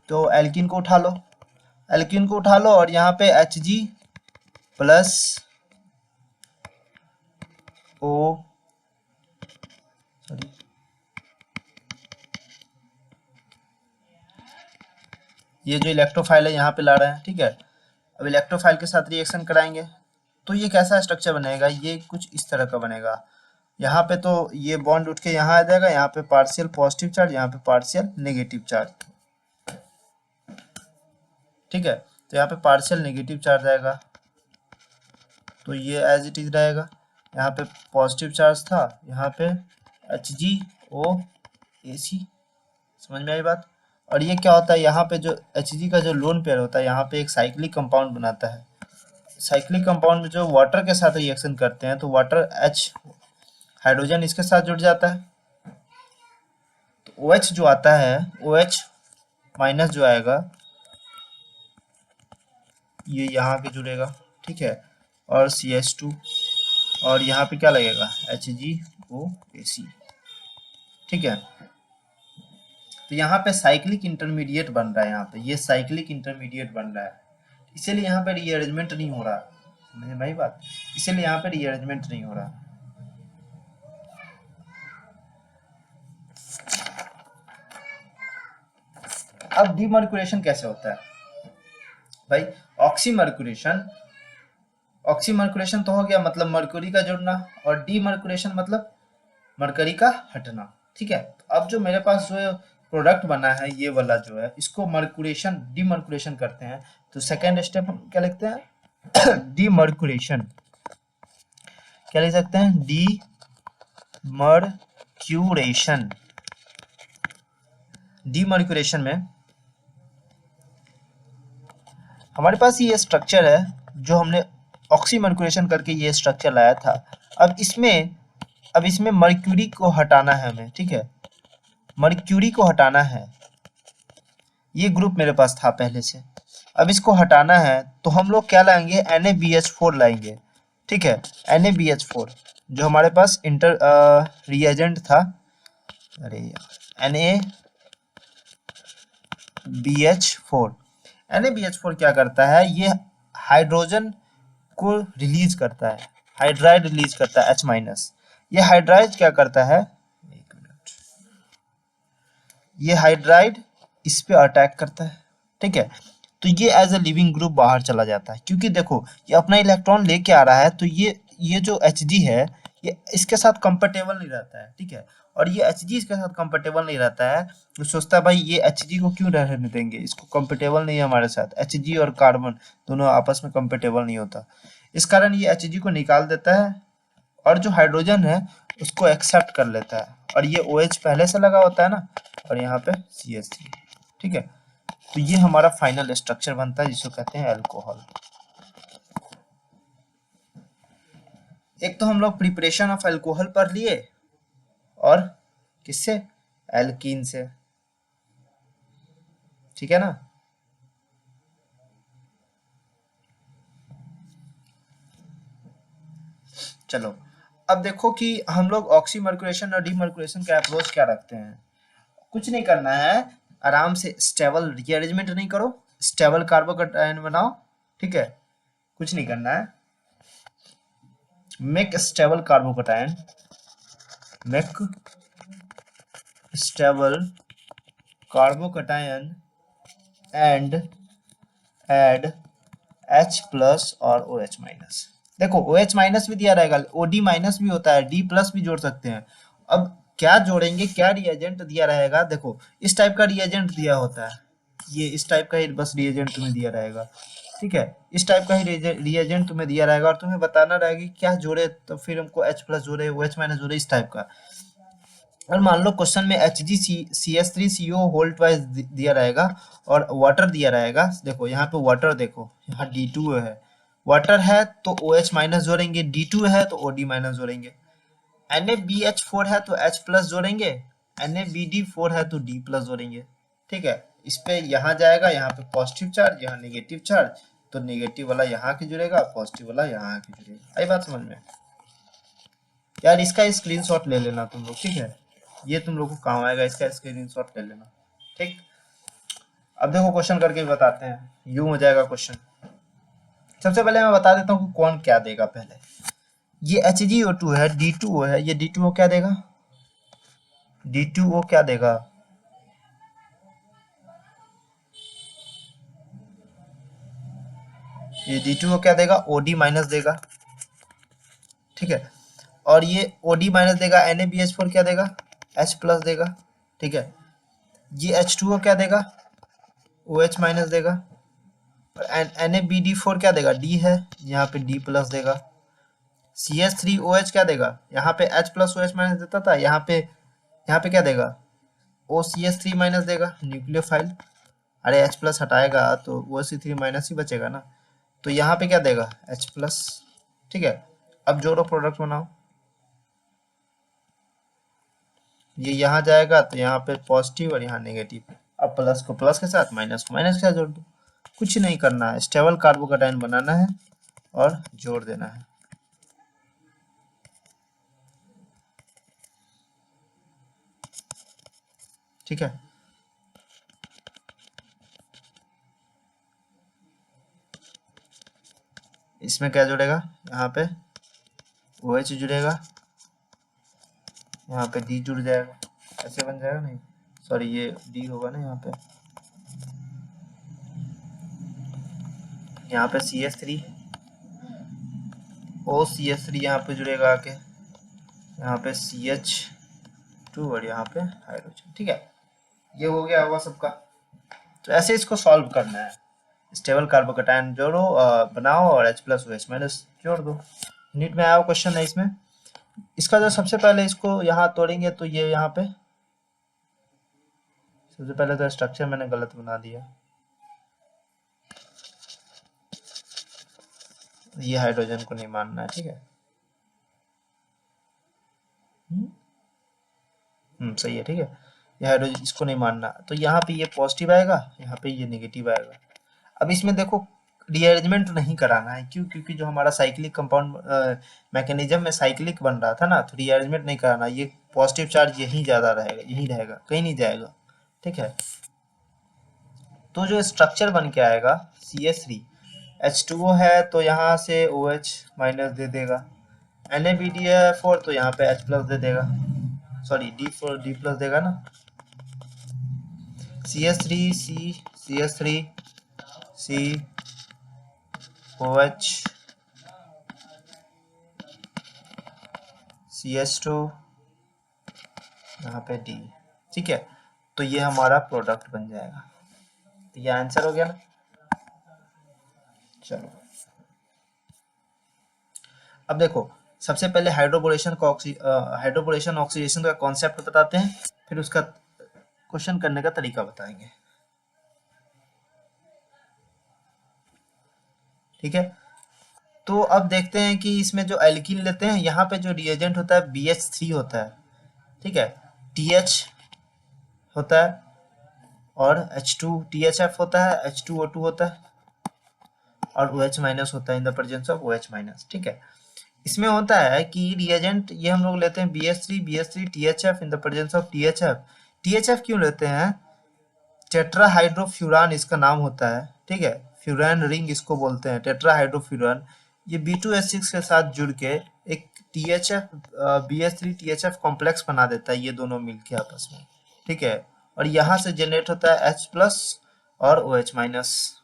तो एल्कीन को उठा लो, एल्कीन को उठा लो और यहाँ पे Hg प्लस O सॉरी ये जो इलेक्ट्रोफाइल है यहाँ पे ला रहे हैं, ठीक है। अब इलेक्ट्रोफाइल के साथ रिएक्शन कराएंगे तो ये कैसा स्ट्रक्चर बनेगा, ये कुछ इस तरह का बनेगा। यहाँ पे तो ये बॉन्ड उठ के यहाँ आ जाएगा, यहाँ पे पार्शियल पॉजिटिव चार्ज, यहाँ पे पार्शियल नेगेटिव चार्ज, ठीक है। तो यहाँ पे पार्शियल नेगेटिव चार्ज आएगा, तो ये एज इट इज रहेगा। यहाँ पे पॉजिटिव चार्ज था, यहाँ पे HgOAc, समझ में आई बात। और ये क्या होता है, यहाँ पे जो Hg का जो लोन पेयर होता है यहाँ पे एक साइक्लिक कंपाउंड बनाता है। साइक्लिक कंपाउंड में जो वाटर के साथ रिएक्शन करते हैं तो वाटर H हाइड्रोजन इसके साथ जुड़ जाता है, तो OH जो आता है OH माइनस जो आएगा ये यहाँ पे जुड़ेगा, ठीक है, और CH2 और यहाँ पे क्या लगेगा HgOAc, ठीक है। तो यहाँ पे साइक्लिक इंटरमीडिएट बन रहा है, यहाँ पे ये साइक्लिक इंटरमीडिएट बन रहा है, इसीलिए यहाँ पे रीअरेंजमेंट नहीं हो रहा, समझ में आई बात, इसीलिए यहाँ पे रीअरेंजमेंट नहीं हो रहा। अब डीमर्क्यूरेशन कैसे होता है भाई, ऑक्सीमर्क्यूरेशन, ऑक्सीमर्क्यूरेशन तो हो गया मतलब मरकरी का जुड़ना, और डीमर्क्यूरेशन मतलब मरकरी का हटना, ठीक है। तो अब जो मेरे पास जो प्रोडक्ट बना है ये वाला जो है इसको मर्क्यूरेशन डीमर्क्यूरेशन करते हैं, तो सेकेंड स्टेप हम क्या लिखते हैं डीमर्क्यूरेशन, क्या लिख सकते हैं डीमर्क्यूरेशन। डीमर्क्यूरेशन में हमारे पास ये स्ट्रक्चर है जो हमने ऑक्सीमर्क्यूरेशन करके ये स्ट्रक्चर लाया था। अब इसमें मर्क्यूरी को हटाना है हमें, ठीक है, मर्क्यूरी को हटाना है, ये ग्रुप मेरे पास था पहले से, अब इसको हटाना है तो हम लोग क्या लाएंगे NaBH4 लाएंगे, ठीक है। NaBH4 जो हमारे पास इंटर रिएजेंट था, अरे यार NaBH4 क्या करता है, ये हाइड्रोजन को रिलीज करता है, हाइड्राइड रिलीज करता है H-, ये हाइड्राइड क्या करता है, एक मिनट, ये हाइड्राइड इस पे अटैक करता है, ठीक है। तो ये एज ए लिविंग ग्रुप बाहर चला जाता है, क्योंकि देखो ये अपना इलेक्ट्रॉन लेके आ रहा है, तो ये जो Hg है ये इसके साथ कंफर्टेबल नहीं रहता है, ठीक है। और ये Hg के साथ कंफर्टेबल नहीं रहता है, तो सोचता है भाई ये Hg को क्यों रहने देंगे, इसको कंफर्टेबल नहीं है हमारे साथ, Hg और कार्बन दोनों आपस में कंफर्टेबल नहीं होता, इस कारण ये Hg को निकाल देता है और जो हाइड्रोजन है उसको एक्सेप्ट कर लेता है, और ये OH पहले से लगा होता है ना, और यहाँ पे CH3, ठीक है। तो ये हमारा फाइनल स्ट्रक्चर बनता है जिसको कहते हैं अल्कोहल। एक तो हम लोग प्रिपरेशन ऑफ अल्कोहल पढ़ लिए, और किससे, एल्कीन से, ठीक है ना। चलो अब देखो कि हम लोग ऑक्सीमर्कुलेशन और डीमर्कुलेशन का अप्रोच क्या रखते हैं। कुछ नहीं करना है, आराम से स्टेबल रीअरेंजमेंट नहीं करो, स्टेबल कार्बोकैटायन बनाओ, ठीक है। कुछ नहीं करना है, make stable carbocation, make stable carbocation and add H plus और OH माइनस। देखो OH माइनस भी दिया रहेगा, OD माइनस भी होता है, D प्लस भी जोड़ सकते हैं। अब क्या जोड़ेंगे, क्या रिएजेंट दिया रहेगा, देखो इस टाइप का रिएजेंट दिया होता है, ये इस टाइप का ही बस रिएजेंट तुम्हें दिया रहेगा, ठीक है। इस टाइप का ही रिएजेंट तुम्हें दिया रहेगा और तुम्हें बताना रहेगा कि क्या जोड़े, तो फिर हमको H प्लस जोड़े, OH माइनस जोड़े, इस टाइप का। और मान लो क्वेश्चन में HgCH3CO होल ट्वाइस दिया रहेगा और वाटर दिया रहेगा, देखो यहाँ पे वाटर, देखो यहाँ D2 है, वाटर है तो OH माइनस जोड़ेंगे, D2 है तो OD माइनस जोड़ेंगे, NaBH4 है तो H प्लस जोड़ेंगे, NaBD4 है तो D प्लस जोड़ेंगे, ठीक है। इस पे यहाँ जाएगा, यहाँ पे पॉजिटिव चार्ज, यहाँ नेगेटिव चार्ज, तो नेगेटिव वाला यहाँ के जुड़ेगा, पॉजिटिव वाला यहाँ के जुड़ेगा। आई बात समझ में यार, इसका स्क्रीनशॉट ले लेना तुम लोग, ठीक है, ये तुम लोग को काम आएगा, इसका स्क्रीनशॉट ले लेना, ठीक। अब देखो क्वेश्चन करके भी बताते हैं, यूं हो जाएगा क्वेश्चन। सबसे पहले मैं बता देता हूँ कि कौन क्या देगा। पहले ये HgO2 है, D2O है, ये D2O क्या देगा, D2O क्या देगा, ये D2O क्या देगा, OD माइनस देगा, ठीक है। और ये OD माइनस देगा, NaBH4 क्या देगा, H प्लस देगा, ठीक है। ये H2O क्या देगा, OH माइनस देगा, और NaBD4 क्या देगा, D है, यहाँ पे D प्लस देगा। CH3OH क्या देगा, यहाँ पे H प्लस OH माइनस देता था, यहाँ पे क्या देगा, OCH3 माइनस देगा, न्यूक्लियोफाइल। अरे H प्लस हटाएगा तो OC3 माइनस ही बचेगा ना, तो यहाँ पे क्या देगा, H प्लस, ठीक है। अब जोड़ो, प्रोडक्ट बनाओ, ये यहाँ जाएगा तो यहाँ पे पॉजिटिव और यहाँ नेगेटिव, अब प्लस को प्लस के साथ, माइनस को माइनस के साथ जोड़ दो। कुछ नहीं करना है, स्टेबल कार्बोकैटायन बनाना है और जोड़ देना है, ठीक है। इसमें क्या जुड़ेगा, यहाँ पे OH जुड़ेगा, यहाँ पे D जुड़ जाएगा, ऐसे बन जाएगा, नहीं सॉरी ये D होगा ना, यहाँ पे CH3, OCH3 यहाँ पे जुड़ेगा आके, यहाँ पे CH2 और यहाँ पे हाइड्रोजन, ठीक है। ये हो गया होगा सबका। तो ऐसे इसको सॉल्व करना है, स्टेबल कार्बोकैटायन जोड़ो, बनाओ और H प्लस OH माइनस जोड़ दो। नीट में आया क्वेश्चन है इसमें। इसका जो सबसे पहले इसको यहाँ तोड़ेंगे तो ये यहाँ पे सबसे पहले तो स्ट्रक्चर मैंने गलत बना दिया, ये हाइड्रोजन को नहीं मानना है, ठीक है। सही है, ठीक है। ये हाइड्रोजन इसको नहीं मानना, तो यहाँ पे ये पॉजिटिव आएगा, यहाँ पे ये नेगेटिव आएगा। अब इसमें देखो रीअरेंजमेंट नहीं कराना है, क्यों, क्योंकि जो हमारा साइक्लिक कंपाउंड मैकेनिज्म में साइक्लिक बन रहा था ना, तो रीअरेंजमेंट नहीं कराना, ये पॉजिटिव चार्ज यही ज्यादा रहेगा, यही रहेगा, कहीं नहीं जाएगा, ठीक है। तो जो स्ट्रक्चर बन के आएगा CH3, H2O है तो यहाँ से OH माइनस दे देगा, NaBD4 तो यहाँ पे H प्लस दे देगा, सॉरी D प्लस देगा ना, CH3 CH3 C OH CH2 यहाँ पे डी, ठीक है। तो ये हमारा प्रोडक्ट बन जाएगा। तो ये आंसर हो गया ना। चलो अब देखो, सबसे पहले हाइड्रोबोरेशन का हाइड्रोबोरेशन ऑक्सीडेशन का कॉन्सेप्ट बताते हैं, फिर उसका क्वेश्चन करने का तरीका बताएंगे, ठीक है। तो अब देखते हैं कि इसमें जो एल्कीन लेते हैं, यहाँ पे जो रिएजेंट होता है BH3 होता है, ठीक है। TH होता है और H2 THF होता है, H2O2 होता है और OH माइनस होता है इन the presence of OH minus, ठीक है। इसमें होता है कि रिएजेंट ये हम लोग लेते हैं BH3 THF in the presence of THF। THF क्यों लेते हैं? टेट्राहाइड्रोफ्यूरान इसका नाम होता है, ठीक है। फ्यूरान रिंग इसको बोलते हैं, टेट्राहाइड्रोफ्यूरान। ये B2H6 के साथ जुड़ के एक THF BH3 THF कॉम्प्लेक्स बना देता है, ये दोनों मिलके आपस में, ठीक है। और यहाँ से जनरेट होता है H प्लस और OH माइनस।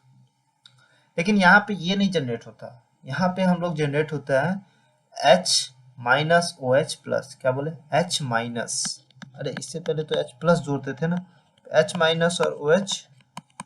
लेकिन यहाँ पे ये नहीं जनरेट होता, यहाँ पे हम लोग जनरेट होता है H माइनस OH प्लस। क्या बोले? H माइनस, अरे इससे पहले तो H प्लस जोड़ते थे ना, H माइनस और OH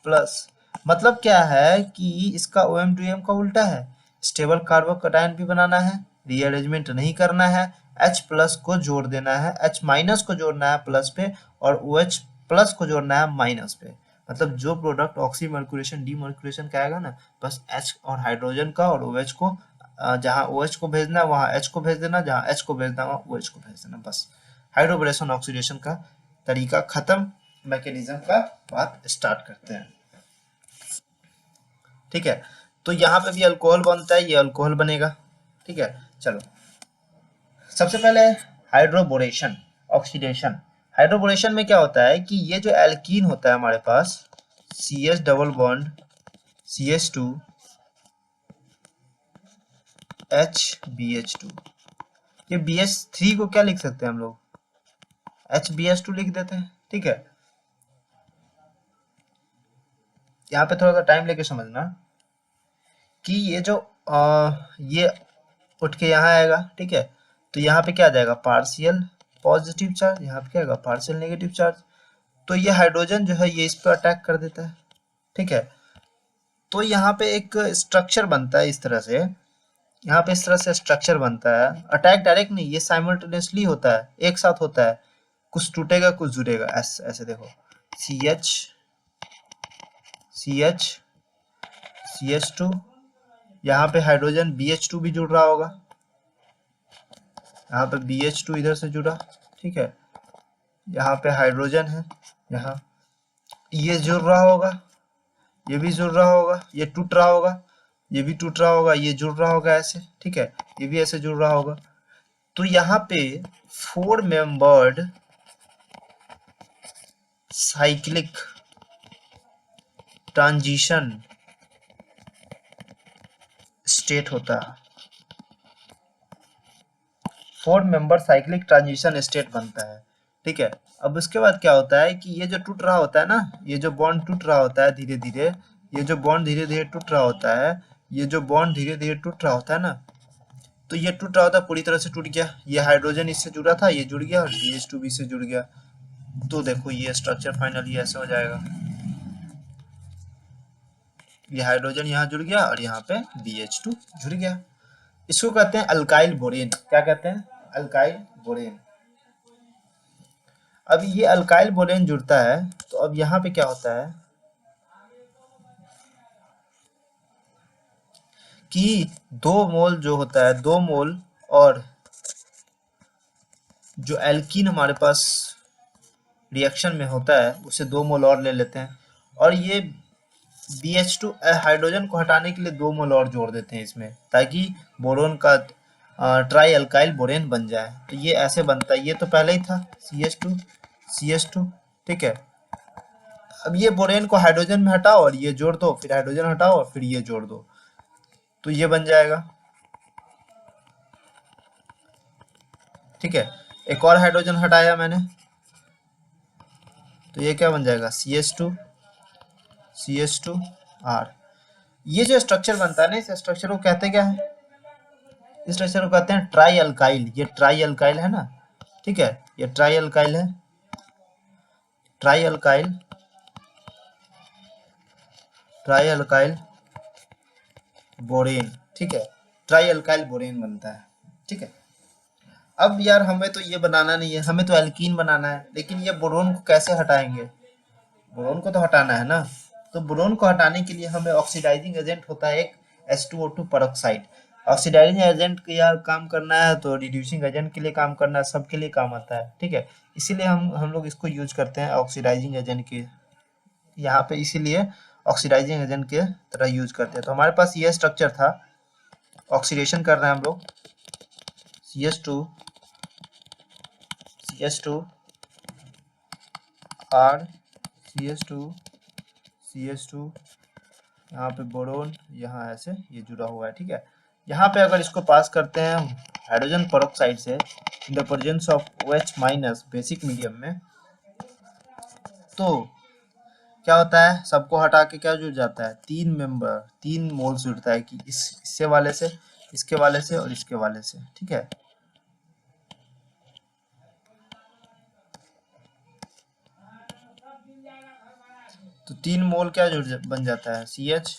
प्लस। मतलब क्या है कि इसका OM2M का उल्टा है, स्टेबल कार्बोकैटायन भी बनाना है, रीअरेंजमेंट नहीं करना है, H प्लस को जोड़ देना है, H माइनस को जोड़ना है प्लस पे और OH प्लस को जोड़ना है माइनस पे। मतलब जो प्रोडक्ट ऑक्सी मर्क्यूरेशन डीमर्क्यूरेशन का आएगा ना, बस H और हाइड्रोजन का और OH को, जहाँ OH को भेजना है वहाँ H को भेज देना, जहाँ H को भेजना है वहाँ OH को भेज देना, बस। हाइड्रोबोरेशन ऑक्सीडेशन का तरीका खत्म, मैकेनिज्म का बात स्टार्ट करते हैं, ठीक है। तो यहाँ पे भी अल्कोहल बनता है, ये अल्कोहल बनेगा, ठीक है। चलो सबसे पहले हाइड्रोबोरेशन ऑक्सीडेशन। हाइड्रोबोरेशन में क्या होता है कि ये जो एल्कीन होता है हमारे पास, CH double bond CH2 HBH2, ये BH3 को क्या लिख सकते हैं हम लोग? HBH2 लिख देते हैं, ठीक है। यहाँ पे थोड़ा सा टाइम लेके समझना कि ये जो ये उठ के यहाँ आएगा, ठीक है। तो यहाँ पे क्या आ जाएगा? पार्शियल पॉजिटिव चार्ज, यहाँ पे क्या आएगा? Partial negative charge. तो ये हाइड्रोजन जो है ये इस पर अटैक कर देता है, ठीक है। तो यहाँ पे एक स्ट्रक्चर बनता है इस तरह से, यहाँ पे इस तरह से स्ट्रक्चर बनता है। अटैक डायरेक्ट नहीं, ये साइमल्टेनियसली होता है, एक साथ होता है, कुछ टूटेगा कुछ जुड़ेगा, ऐसे ऐसे देखो, CH CH CH2, यहाँ पे हाइड्रोजन BH2 भी जुड़ रहा होगा, यहाँ पे BH2 इधर से जुड़ा, ठीक है। यहाँ पे हाइड्रोजन है, यहाँ ये जुड़ रहा होगा, ये भी जुड़ रहा होगा, ये टूट रहा होगा, ये भी टूट रहा होगा, ये जुड़ रहा होगा ऐसे, ठीक है। ये भी ऐसे जुड़ रहा होगा। तो यहाँ पे 4 मेंबर्ड साइक्लिक ट्रांजिशन स्टेट होता है, 4 मेंबर साइक्लिक ट्रांजिशन स्टेट बनता है, ठीक है। अब उसके बाद क्या होता है कि ये जो टूट रहा होता है ना, ये जो बॉन्ड टूट रहा होता है धीरे धीरे, ये जो बॉन्ड धीरे धीरे टूट रहा होता है, ये जो बॉन्ड धीरे धीरे टूट रहा होता है ना, तो ये टूट रहा होता है, पूरी तरह से टूट गया। ये हाइड्रोजन इससे जुड़ा था, ये जुड़ गया और BH2 भी इससे जुड़ गया। तो देखो ये स्ट्रक्चर फाइनली ऐसे हो जाएगा, ये हाइड्रोजन यहाँ जुड़ गया और यहाँ पे BH2 जुड़ गया। इसको कहते हैं अल्काइल बोरेन। क्या कहते हैं? Alkyl borane. अब ये अल्काइल बोरेन जुड़ता है, तो अब यहाँ पे क्या होता है कि 2 मोल जो होता है, 2 मोल, और जो एल्कीन हमारे पास रिएक्शन में होता है उसे 2 मोल और ले लेते हैं, और ये BH2 हाइड्रोजन को हटाने के लिए 2 मोल और जोड़ देते हैं इसमें, ताकि बोरोन का ट्राई अल्काइल बोरेन बन जाए। तो ये ऐसे बनता है, ये तो पहले ही था CH2, ठीक है। अब ये बोरेन को हाइड्रोजन में हटाओ और ये जोड़ दो, फिर हाइड्रोजन हटाओ और फिर ये जोड़ दो, तो ये बन जाएगा, ठीक है। एक और हाइड्रोजन हटाया मैंने, तो ये क्या बन जाएगा? CH2R। ये जो स्ट्रक्चर बनता है ना, इस स्ट्रक्चर को कहते क्या है? इस स्ट्रक्चर को कहते हैं ट्राई अल्काइल। ये ट्राई अल्काइल है ना, ठीक है, ये ट्राई अल्काइल है। ट्राई अल्काइल बोरेन, ठीक है, ट्राई अल्काइल बोरेन बनता है, ठीक है। अब यार हमें तो ये बनाना नहीं है, हमें तो एल्कीन बनाना है, लेकिन ये बोरोन को कैसे हटाएंगे? बोरोन को तो हटाना है ना। तो बोरोन को हटाने के लिए हमें ऑक्सीडाइजिंग एजेंट होता है एक H2O2 परऑक्साइड। ऑक्सीडाइजिंग एजेंट का यार काम करना है तो रिड्यूसिंग एजेंट के लिए काम करना है, सबके लिए काम आता है, ठीक है। इसीलिए हम लोग इसको यूज करते हैं ऑक्सीडाइजिंग एजेंट के यहाँ पे, इसीलिए ऑक्सीडाइजिंग एजेंट के तरह यूज करते हैं। तो हमारे पास ये स्ट्रक्चर था, ऑक्सीडेशन कर रहे हैं हम लोग, CH2 R CH2 यहाँ पे बोरोन, यहाँ ऐसे ये जुड़ा हुआ है, ठीक है। यहाँ पे अगर इसको पास करते हैं हाइड्रोजन पेरोक्साइड से इन the presence of OH minus basic medium में, तो क्या होता है, सबको हटा के क्या जुड़ जाता है, 3 मोल्स जुड़ता है कि इससे वाले से, इसके वाले से और इसके वाले से, ठीक है। तो 3 मोल क्या बन जाता है, CH,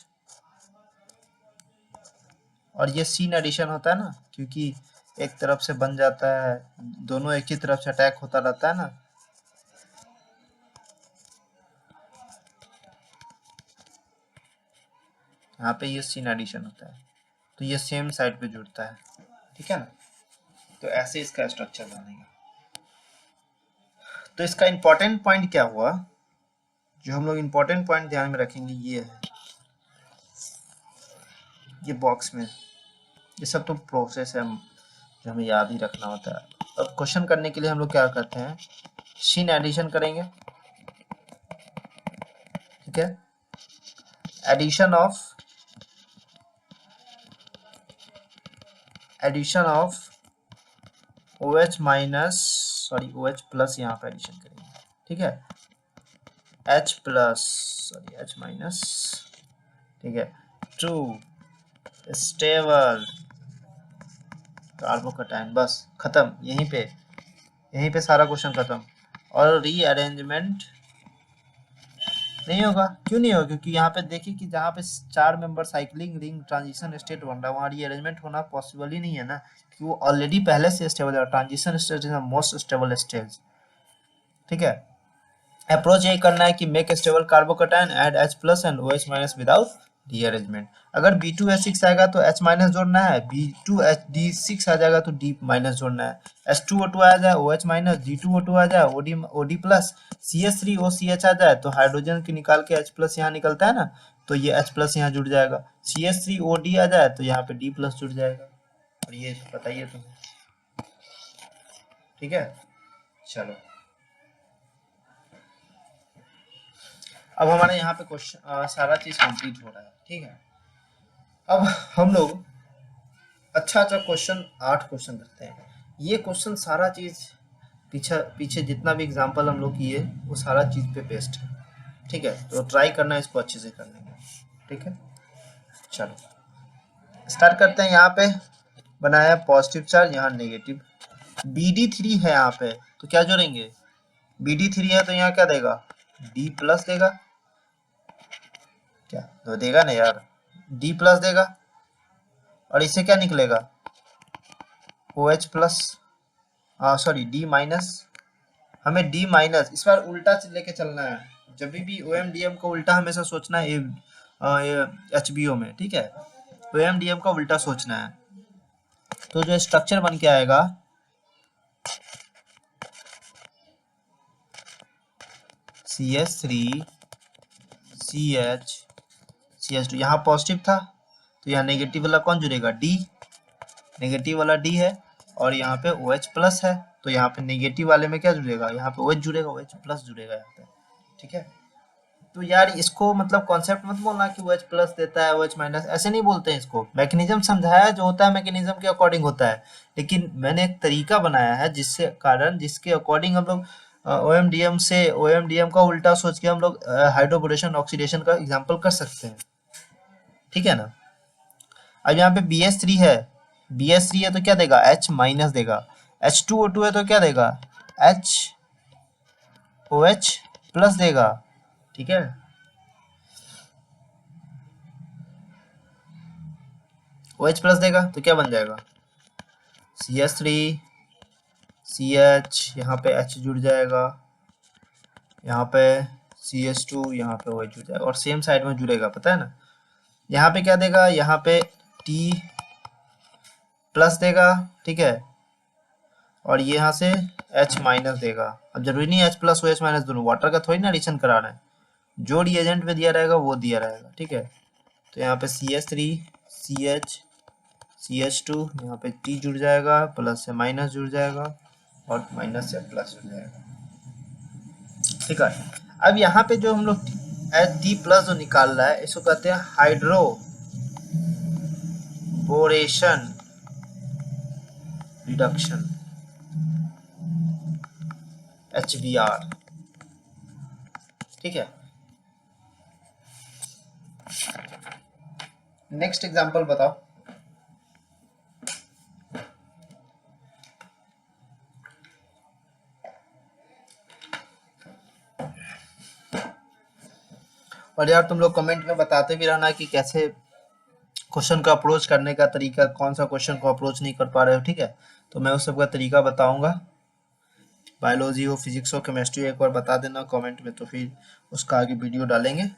और ये सीन एडिशन होता है ना, क्योंकि एक तरफ से बन जाता है, दोनों एक ही तरफ से अटैक होता रहता है ना। यहाँ पे ये सीन एडिशन होता है, तो ये सेम साइड पे जुड़ता है, ठीक है ना। तो ऐसे इसका स्ट्रक्चर बनेगा। तो इसका इंपॉर्टेंट पॉइंट क्या हुआ, जो हम लोग इंपॉर्टेंट पॉइंट ध्यान में रखेंगे ये है, ये बॉक्स में ये सब तो प्रोसेस है जो हमें याद ही रखना होता है। अब क्वेश्चन करने के लिए हम लोग क्या करते हैं, सीन एडिशन करेंगे, ठीक है। Addition of OH minus, sorry OH plus, यहाँ पे एडिशन करेंगे, ठीक है, H plus sorry H minus, ठीक है, टू स्टेबल कार्बोकैटायन, बस खत्म, यहीं पे सारा क्वेश्चन खत्म। और रीअरेंजमेंट नहीं होगा, क्यों नहीं होगा, क्योंकि यहाँ पे देखिए कि जहाँ पे 4 member cycling ring transition state बन रहा है, वहाँ रीअरेंजमेंट होना पॉसिबल ही नहीं है ना, कि वो ऑलरेडी पहले से स्टेबल है। Transition state is the most stable stage, ठीक है। अप्रोच यही करना है कि make stable carbocation, add H plus and OH minus without rearrangement. अगर B2H6 आएगा तो H माइनस जोड़ना है, B2HD6 आ जाएगा तो D माइनस जोड़ना है, H2O2 आ जाए OH माइनस, G2O2 आ जाए OD प्लस, CH3OCH आ जाए तो हाइड्रोजन की निकाल के H प्लस यहाँ निकलता है ना, तो ये H प्लस यहाँ जुड़ जाएगा, CH3OD आ जाए तो यहाँ पे D प्लस जुड़ जाएगा। और ये बताइए तुम्हें, ठीक है। चलो अब हमारे यहाँ पे क्वेश्चन सारा चीज कंप्लीट हो रहा है, ठीक है। अब हम लोग अच्छा क्वेश्चन 8 क्वेश्चन करते हैं। ये क्वेश्चन सारा चीज पीछे जितना भी एग्जांपल हम लोग किए वो सारा चीज पे बेस्ड है, ठीक है। तो ट्राई करना इसको अच्छे से करने का, ठीक है। चलो स्टार्ट करते हैं। यहाँ पे बनाया पॉजिटिव चार्ज, यहाँ नेगेटिव, BD3 है यहाँ पे, तो क्या जोड़ेंगे, BD3 है तो यहाँ क्या देगा, D प्लस देगा, क्या तो देगा ना यार, D प्लस देगा, और इससे क्या निकलेगा, OH plus, sorry D minus. हमें D माइनस इस बार उल्टा लेके चलना है, जब भी OMDM को उल्टा हमेशा सोचना है HBO में, ठीक है। OMDM का उल्टा सोचना है, तो जो स्ट्रक्चर बन के आएगा CH3 CH CH2, यहाँ पॉजिटिव था तो यहाँ नेगेटिव वाला कौन जुड़ेगा, D, नेगेटिव वाला D है, और यहाँ पे OH प्लस है तो यहाँ पे नेगेटिव वाले में क्या जुड़ेगा, यहाँ पे OH जुड़ेगा, OH प्लस जुड़ेगा यहाँ पे, ठीक है। तो यार इसको मतलब कॉन्सेप्ट मत बोलना कि OH प्लस देता है OH माइनस, ऐसे नहीं बोलते हैं इसको। मैकेनिज्म समझाया जो होता है मैकेनिज्म के अकॉर्डिंग होता है, लेकिन मैंने एक तरीका बनाया है जिसके अकॉर्डिंग हम लोग OMDM का उल्टा सोच के हम लोग हाइड्रोबोरेशन ऑक्सीडेशन का एग्जाम्पल कर सकते हैं, ठीक है ना। अब यहाँ पे BS3 है तो क्या देगा, H माइनस देगा, H2O2 है तो क्या देगा, OH प्लस देगा, ठीक है। OH प्लस देगा तो क्या बन जाएगा, CH3 CH, यहाँ पे H जुड़ जाएगा, यहाँ पे CH2, यहाँ पे OH जुड़ जाएगा और सेम साइड में जुड़ेगा, पता है ना। यहाँ पे क्या देगा, यहाँ पे T प्लस देगा, ठीक है, और ये यहाँ से H माइनस देगा। अब जरूरी नहीं H प्लस OH माइनस दोनों, वाटर का थोड़ी ना एडिशन कराना है, जो रिएजेंट में दिया रहेगा वो दिया रहेगा, ठीक है। तो यहाँ पे CH3 CH CH2, यहाँ पे T जुड़ जाएगा, प्लस से माइनस जुड़ जाएगा और माइनस से प्लस जुड़ जाएगा, ठीक है। अब यहाँ पे जो हम लोग T प्लस जो निकाल रहा है इसको कहते हैं हाइड्रोबोरेशन रिडक्शन, HBr, ठीक है। नेक्स्ट एग्जांपल बताओ। और यार तुम लोग कमेंट में बताते भी रहना कि कैसे क्वेश्चन को अप्रोच करने का तरीका, कौन सा क्वेश्चन को अप्रोच नहीं कर पा रहे हो, ठीक है। तो मैं उस सब का तरीका बताऊंगा, बायोलॉजी हो, फिजिक्स हो, केमिस्ट्री, एक बार बता देना कमेंट में, तो फिर उसका आगे वीडियो डालेंगे।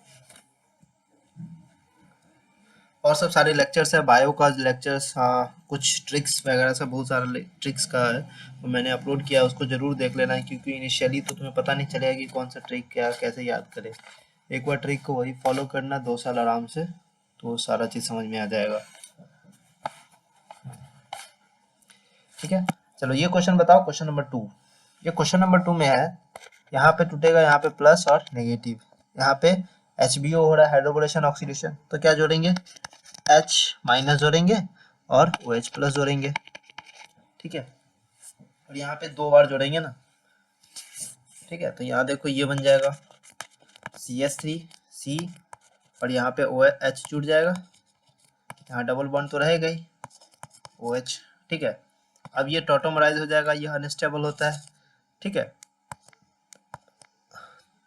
और सब सारे लेक्चर्स है, बायो का लेक्चर्स, हाँ कुछ ट्रिक्स वगैरह सब बहुत सारा ट्रिक्स का है, तो मैंने अपलोड किया, उसको जरूर देख लेना है, क्योंकि इनिशियली तो तुम्हें पता नहीं चलेगा कि कौन सा ट्रिक क्या कैसे याद करे। एक बार ट्रिक को वही फॉलो करना 2 साल आराम से, तो सारा चीज़ समझ में आ जाएगा, ठीक है। चलो ये क्वेश्चन बताओ, क्वेश्चन नंबर 2। ये क्वेश्चन नंबर 2 में है, यहाँ पे टूटेगा, यहाँ पे प्लस और नेगेटिव, यहाँ पे HBO हो रहा है, हाइड्रोबोरेशन ऑक्सीडेशन, तो क्या जोड़ेंगे, H माइनस जोड़ेंगे और OH प्लस जोड़ेंगे, ठीक है। और यहाँ पे 2 बार जोड़ेंगे ना, ठीक है। तो यहाँ देखो ये बन जाएगा CH3 C, और यहाँ पे OH जुड़ जाएगा, यहाँ डबल बॉन्ड तो रहेगा ही, OH, ठीक है। अब ये टॉटोमराइज हो जाएगा, ये अनस्टेबल होता है, ठीक है।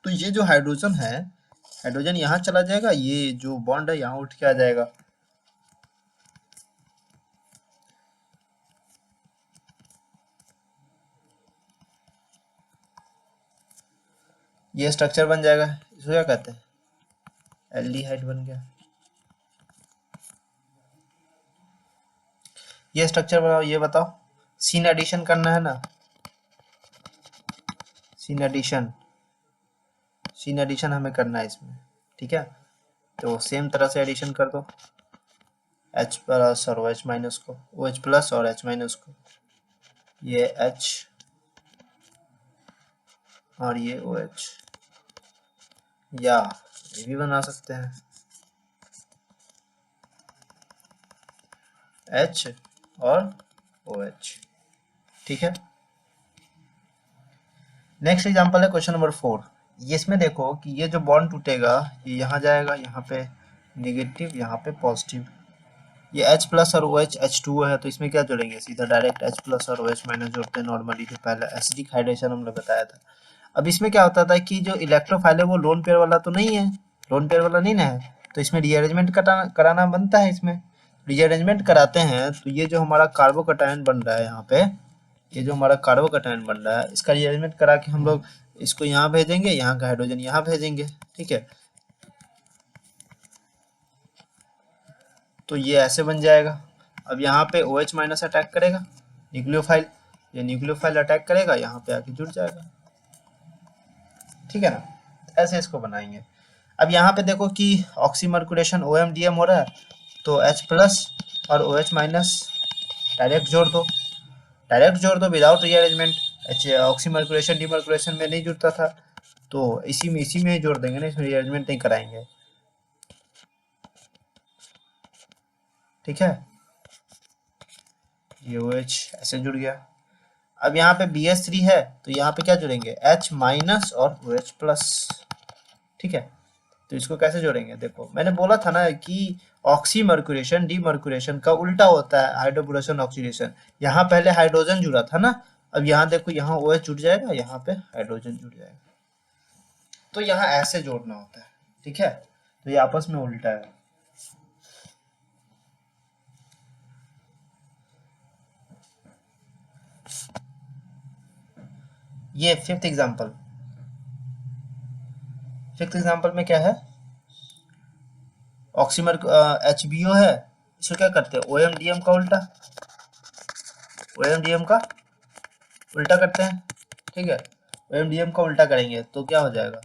तो ये जो हाइड्रोजन है, हाइड्रोजन यहाँ चला जाएगा, ये जो बॉन्ड है यहाँ उठ के आ जाएगा, ये स्ट्रक्चर बन जाएगा, इसको क्या कहते हैं, एल्डिहाइड बन गया। ये स्ट्रक्चर बनाओ, ये बताओ, सीन एडिशन करना है ना, सीन एडिशन हमें करना है इसमें, ठीक है। तो सेम तरह से एडिशन कर दो, H प्लस और OH माइनस को, OH प्लस और H माइनस को, ये H और ये OH, या ये भी बना सकते हैं H और OH, ठीक है। नेक्स्ट एग्जांपल है क्वेश्चन नंबर 4। ये इसमें देखो कि ये जो बॉन्ड टूटेगा, ये यहाँ जाएगा, यहाँ पे नेगेटिव, यहाँ पे पॉजिटिव, ये H प्लस और OH H2O है, तो इसमें क्या जोड़ेंगे, सीधा डायरेक्ट H प्लस और OH माइनस जोड़ते हैं नॉर्मली, जो पहले एसिडिक हाइड्रेशन हमने बताया था। अब इसमें क्या होता था कि जो इलेक्ट्रोफाइल है वो लोन पेयर वाला तो नहीं है, लोन पेयर वाला नहीं ना है, तो इसमें रीअरेंजमेंट कराना बनता है। इसमें रीअरेंजमेंट कराते हैं तो ये जो हमारा कार्बोकटायन बन रहा है यहाँ पे, ये जो हमारा कार्बोकटायन बन रहा है, इसका रीअरेंजमेंट करा के हम लोग इसको यहाँ भेजेंगे, यहाँ का हाइड्रोजन यहाँ भेजेंगे, ठीक है। तो ये ऐसे बन जाएगा। अब यहाँ पे OH माइनस अटैक करेगा, न्यूक्लियोफाइल, ये न्यूक्लियोफाइल अटैक करेगा, यहाँ पे आके जुड़ जाएगा, ठीक है ना। ऐसे इसको बनाएंगे। अब यहाँ पे देखो कि ऑक्सीमर्कुलेशन OMDM हो रहा है, तो H प्लस और OH माइनस डायरेक्ट जोड़ दो विदाउट रीअरेंजमेंट। ऑक्सीमर्कुलेशन डीमर्कुलेशन में नहीं जुड़ता था, तो इसी में ही जोड़ देंगे ना, इसमें रीअरेंजमेंट नहीं कराएंगे, ठीक है। ये OH ऐसे जुड़ गया। अब यहाँ पे BH3 है, तो यहाँ पे क्या जोड़ेंगे, H माइनस और OH प्लस, ठीक है। तो इसको कैसे जोड़ेंगे, देखो मैंने बोला था ना कि ऑक्सीमर्कुलेशन डीमर्कुलेशन का उल्टा होता है हाइड्रोबोरेशन ऑक्सीडेशन। यहाँ पहले हाइड्रोजन जुड़ा था ना, अब यहाँ देखो, यहाँ OH जुड़ जाएगा, यहाँ पे हाइड्रोजन जुड़ जाएगा, तो यहाँ ऐसे जोड़ना होता है, ठीक है। तो ये आपस में उल्टा है। ये फिफ्थ एग्जाम्पल में क्या है, ऑक्सीमर HBO है, इसको क्या करते हैं OMDM का उल्टा, OMDM का उल्टा करते हैं, ठीक है। OMDM का उल्टा करेंगे तो क्या हो जाएगा,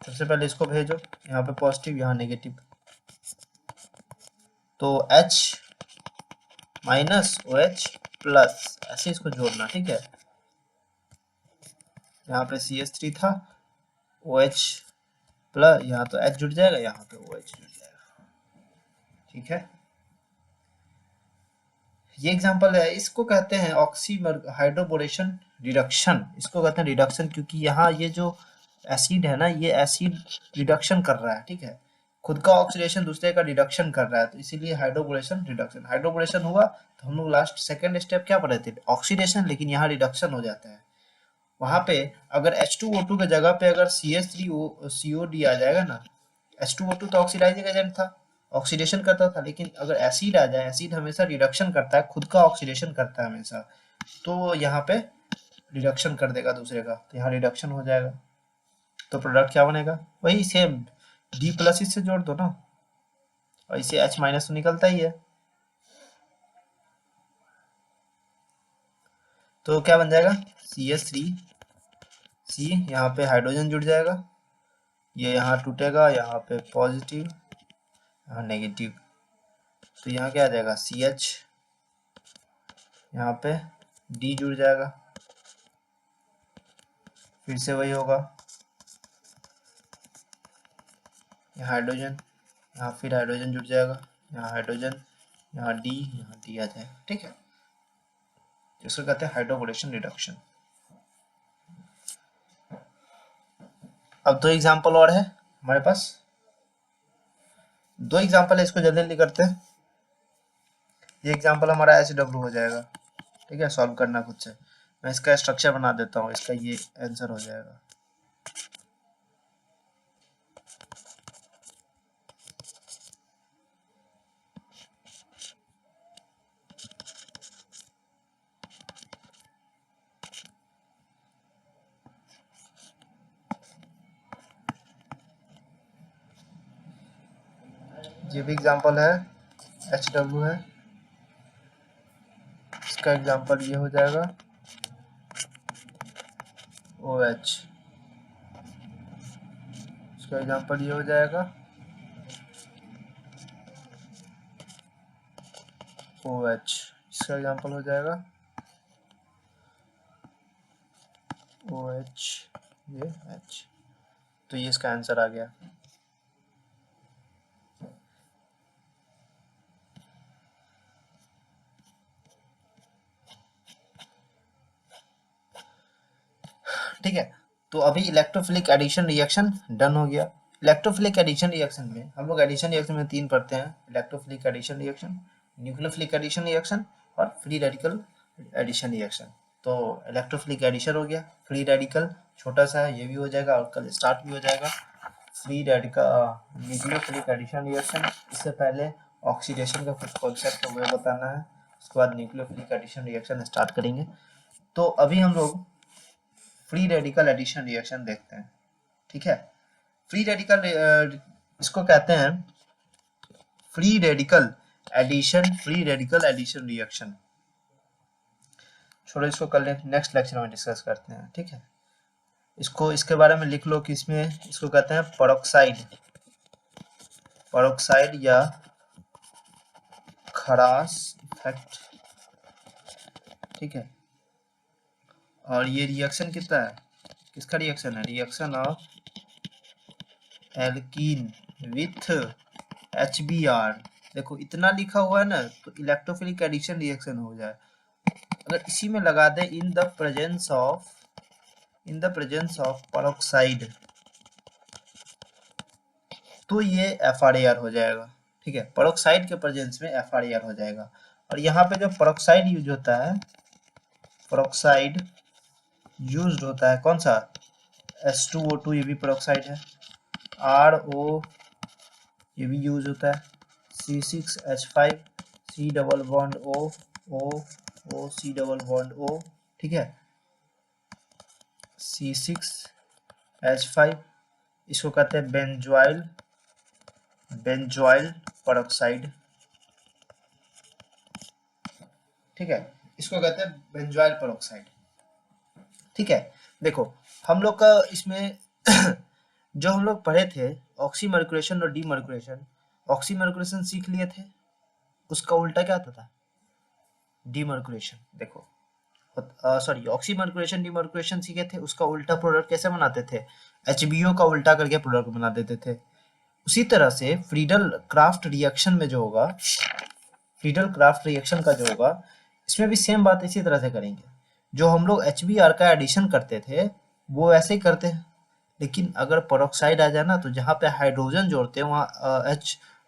सबसे पहले इसको भेजो, यहाँ पे पॉजिटिव यहाँ नेगेटिव, तो H माइनस OH प्लस, ऐसे इसको जोड़ना, ठीक है। यहाँ पे CH3 था, OH प्लस, यहाँ तो H जुड़ जाएगा, यहाँ पे OH जुड़ जाएगा, ठीक है। ये एग्जांपल है, इसको कहते हैं ऑक्सीमर हाइड्रोबोरेशन रिडक्शन, इसको कहते हैं रिडक्शन, क्योंकि यहाँ ये जो एसिड है ना, ये एसिड रिडक्शन कर रहा है, ठीक है। खुद का ऑक्सीडेशन दूसरे का रिडक्शन कर रहा है, तो इसीलिए हाइड्रोबोरेशन रिडक्शन। हाइड्रोबोरेशन हुआ तो हम लोग लास्ट सेकंड स्टेप क्या पढ़े थे, ऑक्सीडेशन, लेकिन यहाँ रिडक्शन हो जाता है। वहां पे अगर H2O2 के जगह पे अगर CH3COD आ जाएगा ना, H2O2 तो ऑक्सीडाइजिंग एजेंट था, ऑक्सीडेशन करता था, लेकिन अगर एसिड आ जाए, एसिड हमेशा रिडक्शन करता है, खुद का ऑक्सीडेशन करता है हमेशा, तो यहाँ पे रिडक्शन कर देगा दूसरे का, तो यहाँ रिडक्शन हो जाएगा। तो प्रोडक्ट क्या बनेगा, वही सेम D+ इससे जोड़ दो ना, और इसे H- तो निकलता ही है, तो क्या बन जाएगा CH3C, यहाँ पे हाइड्रोजन जुड़ जाएगा, ये यहाँ टूटेगा, यहाँ पे पॉजिटिव, यहाँ नेगेटिव, तो यहाँ क्या आ जाएगा CH, यहाँ पे D जुड़ जाएगा, फिर से वही होगा, यहाँ हाइड्रोजन, यहाँ फिर हाइड्रोजन जुड़ जाएगा, यहाँ हाइड्रोजन, यहाँ D, यहाँ D आ जाएगा, ठीक है। जिसको कहते हैं हाइड्रोबोरेशन रिडक्शन। अब दो एग्जाम्पल और है हमारे पास, दो एग्जाम्पल है, इसको जल्दी जल्दी करते हैं। ये एग्जाम्पल हमारा HW हो जाएगा, ठीक है, सॉल्व करना खुद से। मैं इसका स्ट्रक्चर बना देता हूँ, इसका ये आंसर हो जाएगा। ये भी एग्जाम्पल है, HW है, इसका एग्जाम्पल ये हो जाएगा OH, इसका एग्जाम्पल ये हो जाएगा OH, इसका एग्जाम्पल हो जाएगा OH, ये H, तो ये इसका आंसर आ गया। ठीक है, तो अभी इलेक्ट्रोफिलिक एडिशन रिएक्शन डन हो गया। इलेक्ट्रोफिलिक एडिशन रिएक्शन में हम लोग एडिशन रिएक्शन में तीन पढ़ते हैं, electrophilic addition reaction, nucleophilic addition reaction और फ्री रेडिकल एडिशन रिएक्शन। तो इलेक्ट्रोफिलिक एडिशन हो गया, फ्री रेडिकल छोटा सा है, ये भी हो जाएगा और कल स्टार्ट भी हो जाएगा। Free radical nucleophilic addition reaction, इससे पहले ऑक्सीडेशन का कुछ कॉन्सेप्ट है वो बताना है, उसके बाद न्यूक्लियोफिलिक एडिशन रिएक्शन स्टार्ट करेंगे। तो अभी हम लोग फ्री रेडिकल एडिशन रिएक्शन देखते हैं, ठीक है। फ्री रेडिकल इसको कहते हैं फ्री रेडिकल एडिशन रिएक्शन। छोड़ो इसको, कल नेक्स्ट लेक्चर में डिस्कस करते हैं, ठीक है। इसको इसके बारे में लिख लो कि इसमें इसको कहते हैं परोक्साइड या खरास इफेक्ट, ठीक है। और ये रिएक्शन कितना है, किसका रिएक्शन है, reaction of alkene with HBr। देखो इतना लिखा हुआ है ना, तो इलेक्ट्रोफिलिक एडिशन रिएक्शन हो जाए। अगर इसी में लगा दे in the presence of peroxide, तो ये FRAR हो जाएगा, ठीक है। परोक्साइड के प्रेजेंस में FRAR हो जाएगा। और यहाँ पे जो परोक्साइड यूज होता है, परोक्साइड यूज होता है कौन सा, H2O2 ये भी पेरोक्साइड है, RO ये भी यूज होता है, C6H5 C double bond O C double bond O, ठीक है, C6H5 इसको कहते हैं बेंजोइल पेरोक्साइड, ठीक है, इसको कहते हैं बेंजोइल पेरोक्साइड, ठीक है। देखो हम लोग का इसमें जो हम लोग पढ़े थे ऑक्सीमर्कुलेशन और डीमर्कुलेशन, ऑक्सीमर्कुलेशन सीख लिए थे, उसका उल्टा क्या होता था, डीमर्कुलेशन। देखो सॉरी, ऑक्सीमर्कुलेशन डीमर्कुलेशन सीखे थे, उसका उल्टा प्रोडक्ट कैसे बनाते थे, HBO का उल्टा करके प्रोडक्ट बना देते थे। उसी तरह से फ्रीडल क्राफ्ट रिएक्शन में जो होगा, फ्रीडल क्राफ्ट रिएक्शन का जो होगा, इसमें भी सेम बात इसी तरह से करेंगे। जो हम लोग HBr का एडिशन करते थे वो ऐसे ही करते हैं, लेकिन अगर पेरोक्साइड आ जाए ना, तो जहाँ पे हाइड्रोजन जोड़ते हैं वहाँ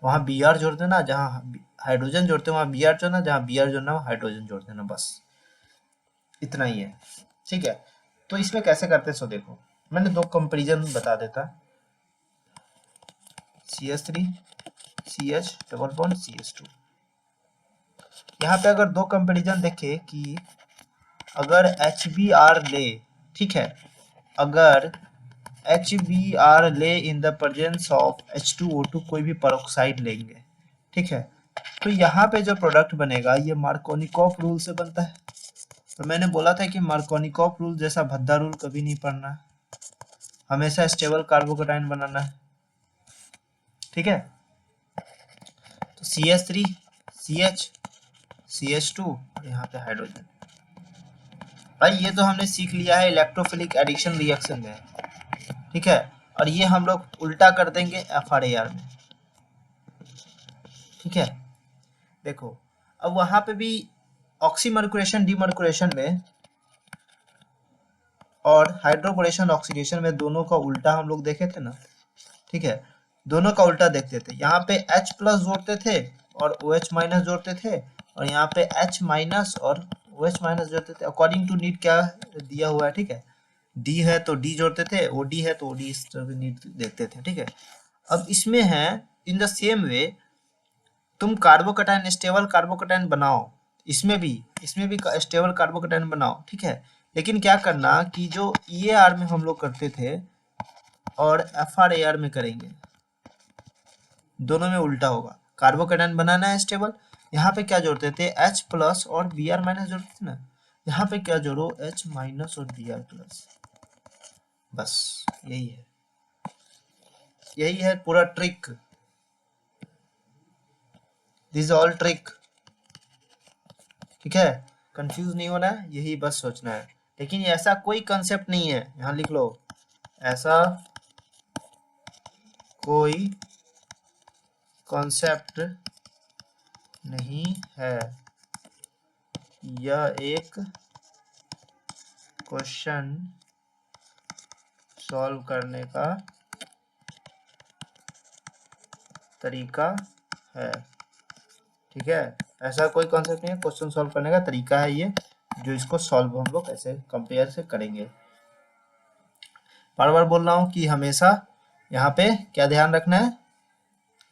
वहाँ Br जोड़ देना, जहाँ हाइड्रोजन जोड़ते हैं वहाँ Br जोड़ना, जहाँ Br जोड़ना वहाँ हाइड्रोजन जोड़ देना, बस इतना ही है, ठीक है। तो इसमें कैसे करते हैं सो देखो, मैंने दो कंपेरिजन बता देता, CH3 CH double bond CH2। यहाँ पे अगर दो कंपेरिजन देखे कि अगर HBr ले, ठीक है, अगर HBr ले इन द प्रेजेंस ऑफ H2O2 कोई भी पेरोक्साइड लेंगे, ठीक है, तो यहाँ पे जो प्रोडक्ट बनेगा ये मार्कोनिकॉफ रूल से बनता है। तो मैंने बोला था कि मार्कोनिकॉफ रूल जैसा भद्दा रूल कभी नहीं पढ़ना, हमेशा स्टेबल कार्बोकेटाइन बनाना है, ठीक है। तो CH3 CH CH2 और यहाँ पे हाइड्रोजन। भाई ये तो हमने सीख लिया है इलेक्ट्रोफिलिक एडिशन रिएक्शन में, ठीक है, और ये हम लोग उल्टा कर देंगे FRAR में, ठीक है। देखो अब वहां पे भी ऑक्सीमर्कुलेशन डीमर्कुलेशन में और हाइड्रोबोरेशन ऑक्सीडेशन में दोनों का उल्टा हम लोग देखे थे ना, ठीक है, दोनों का उल्टा देखते थे। यहाँ पे H प्लस जोड़ते थे और OH माइनस जोड़ते थे, और यहाँ पे H माइनस और OH माइनस जोड़ते थे, अकॉर्डिंग टू नीड क्या दिया हुआ है, ठीक है, D है तो D जोड़ते थे, OD है तो OD इस तरह की नीड देखते थे, ठीक है। अब इसमें है इन द सेम वे तुम कार्बोकेटाइन स्टेबल कार्बोकेटाइन बनाओ, इसमें भी स्टेबल कार्बोकेटाइन बनाओ, ठीक है, लेकिन क्या करना कि जो EAR में हम लोग करते थे और FRAR में करेंगे, दोनों में उल्टा होगा। कार्बोकेटाइन बनाना है स्टेबल, यहाँ पे क्या जोड़ते थे H प्लस और Br माइनस जोड़ते थे ना, यहाँ पे क्या जोड़ो H माइनस और Br प्लस, बस यही है पूरा ट्रिक, दिस ऑल ट्रिक, ठीक है, कंफ्यूज नहीं होना है, यही बस सोचना है। लेकिन ऐसा कोई कंसेप्ट नहीं है, यहाँ लिख लो, ऐसा कोई कॉन्सेप्ट नहीं है, यह एक क्वेश्चन सॉल्व करने का तरीका है, ठीक है, ऐसा कोई कॉन्सेप्ट नहीं है, क्वेश्चन सॉल्व करने का तरीका है ये, जो इसको सॉल्व हम लोग ऐसे कंपेयर से करेंगे। बार बार बोल रहा हूँ कि हमेशा यहाँ पे क्या ध्यान रखना है,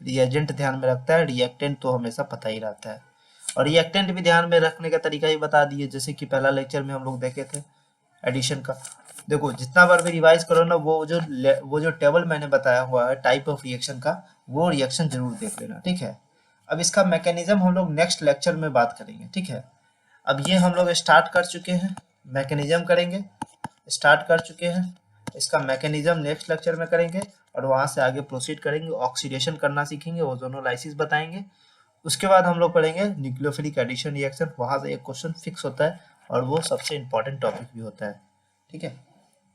रिएजेंट ध्यान में रखता है, रिएक्टेंट तो हमेशा पता ही रहता है, और रिएक्टेंट भी ध्यान में रखने का तरीका ही बता दिए, जैसे कि पहला लेक्चर में हम लोग देखे थे एडिशन का। देखो जितना बार भी रिवाइज करो ना, वो जो टेबल मैंने बताया हुआ है टाइप ऑफ रिएक्शन का, वो रिएक्शन जरूर देख लेना, ठीक है। अब इसका मैकेनिज्म हम लोग नेक्स्ट लेक्चर में बात करेंगे, ठीक है। अब ये हम लोग स्टार्ट कर चुके हैं, मैकेनिज्म करेंगे, स्टार्ट कर चुके हैं, इसका मैकेनिज्म नेक्स्ट लेक्चर में करेंगे, और वहां से आगे प्रोसीड करेंगे, ऑक्सीडेशन करना सीखेंगे, ओजोनोलाइसिस बताएंगे। उसके बाद हम लोग पढ़ेंगे न्यूक्लियोफिलिक एडिशन रिएक्शन, वहां से एक क्वेश्चन फिक्स होता है और वो सबसे इंपॉर्टेंट टॉपिक भी होता है, ठीक है।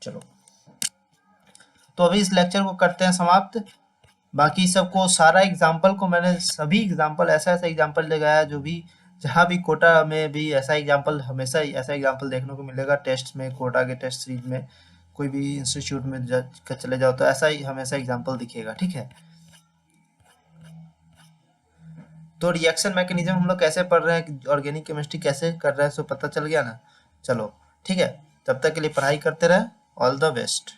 चलो तो अभी इस लेक्चर को करते हैं समाप्त। बाकी सबको सारा एग्जाम्पल को मैंने सभी एग्जाम्पल ऐसा एग्जाम्पल लगाया, जो भी जहाँ भी कोटा में भी ऐसा एग्जाम्पल, हमेशा ऐसा एग्जाम्पल देखने को मिलेगा टेस्ट में, कोटा के टेस्ट सीरीज में, कोई भी इंस्टीट्यूट में चले जाओ तो ऐसा ही हमेशा एग्जाम्पल दिखेगा, ठीक है। तो रिएक्शन मैकेनिज्म हम लोग कैसे पढ़ रहे हैं, ऑर्गेनिक केमिस्ट्री कैसे कर रहे हैं, सो पता चल गया ना। चलो ठीक है, तब तक के लिए पढ़ाई करते रहे, ऑल द बेस्ट।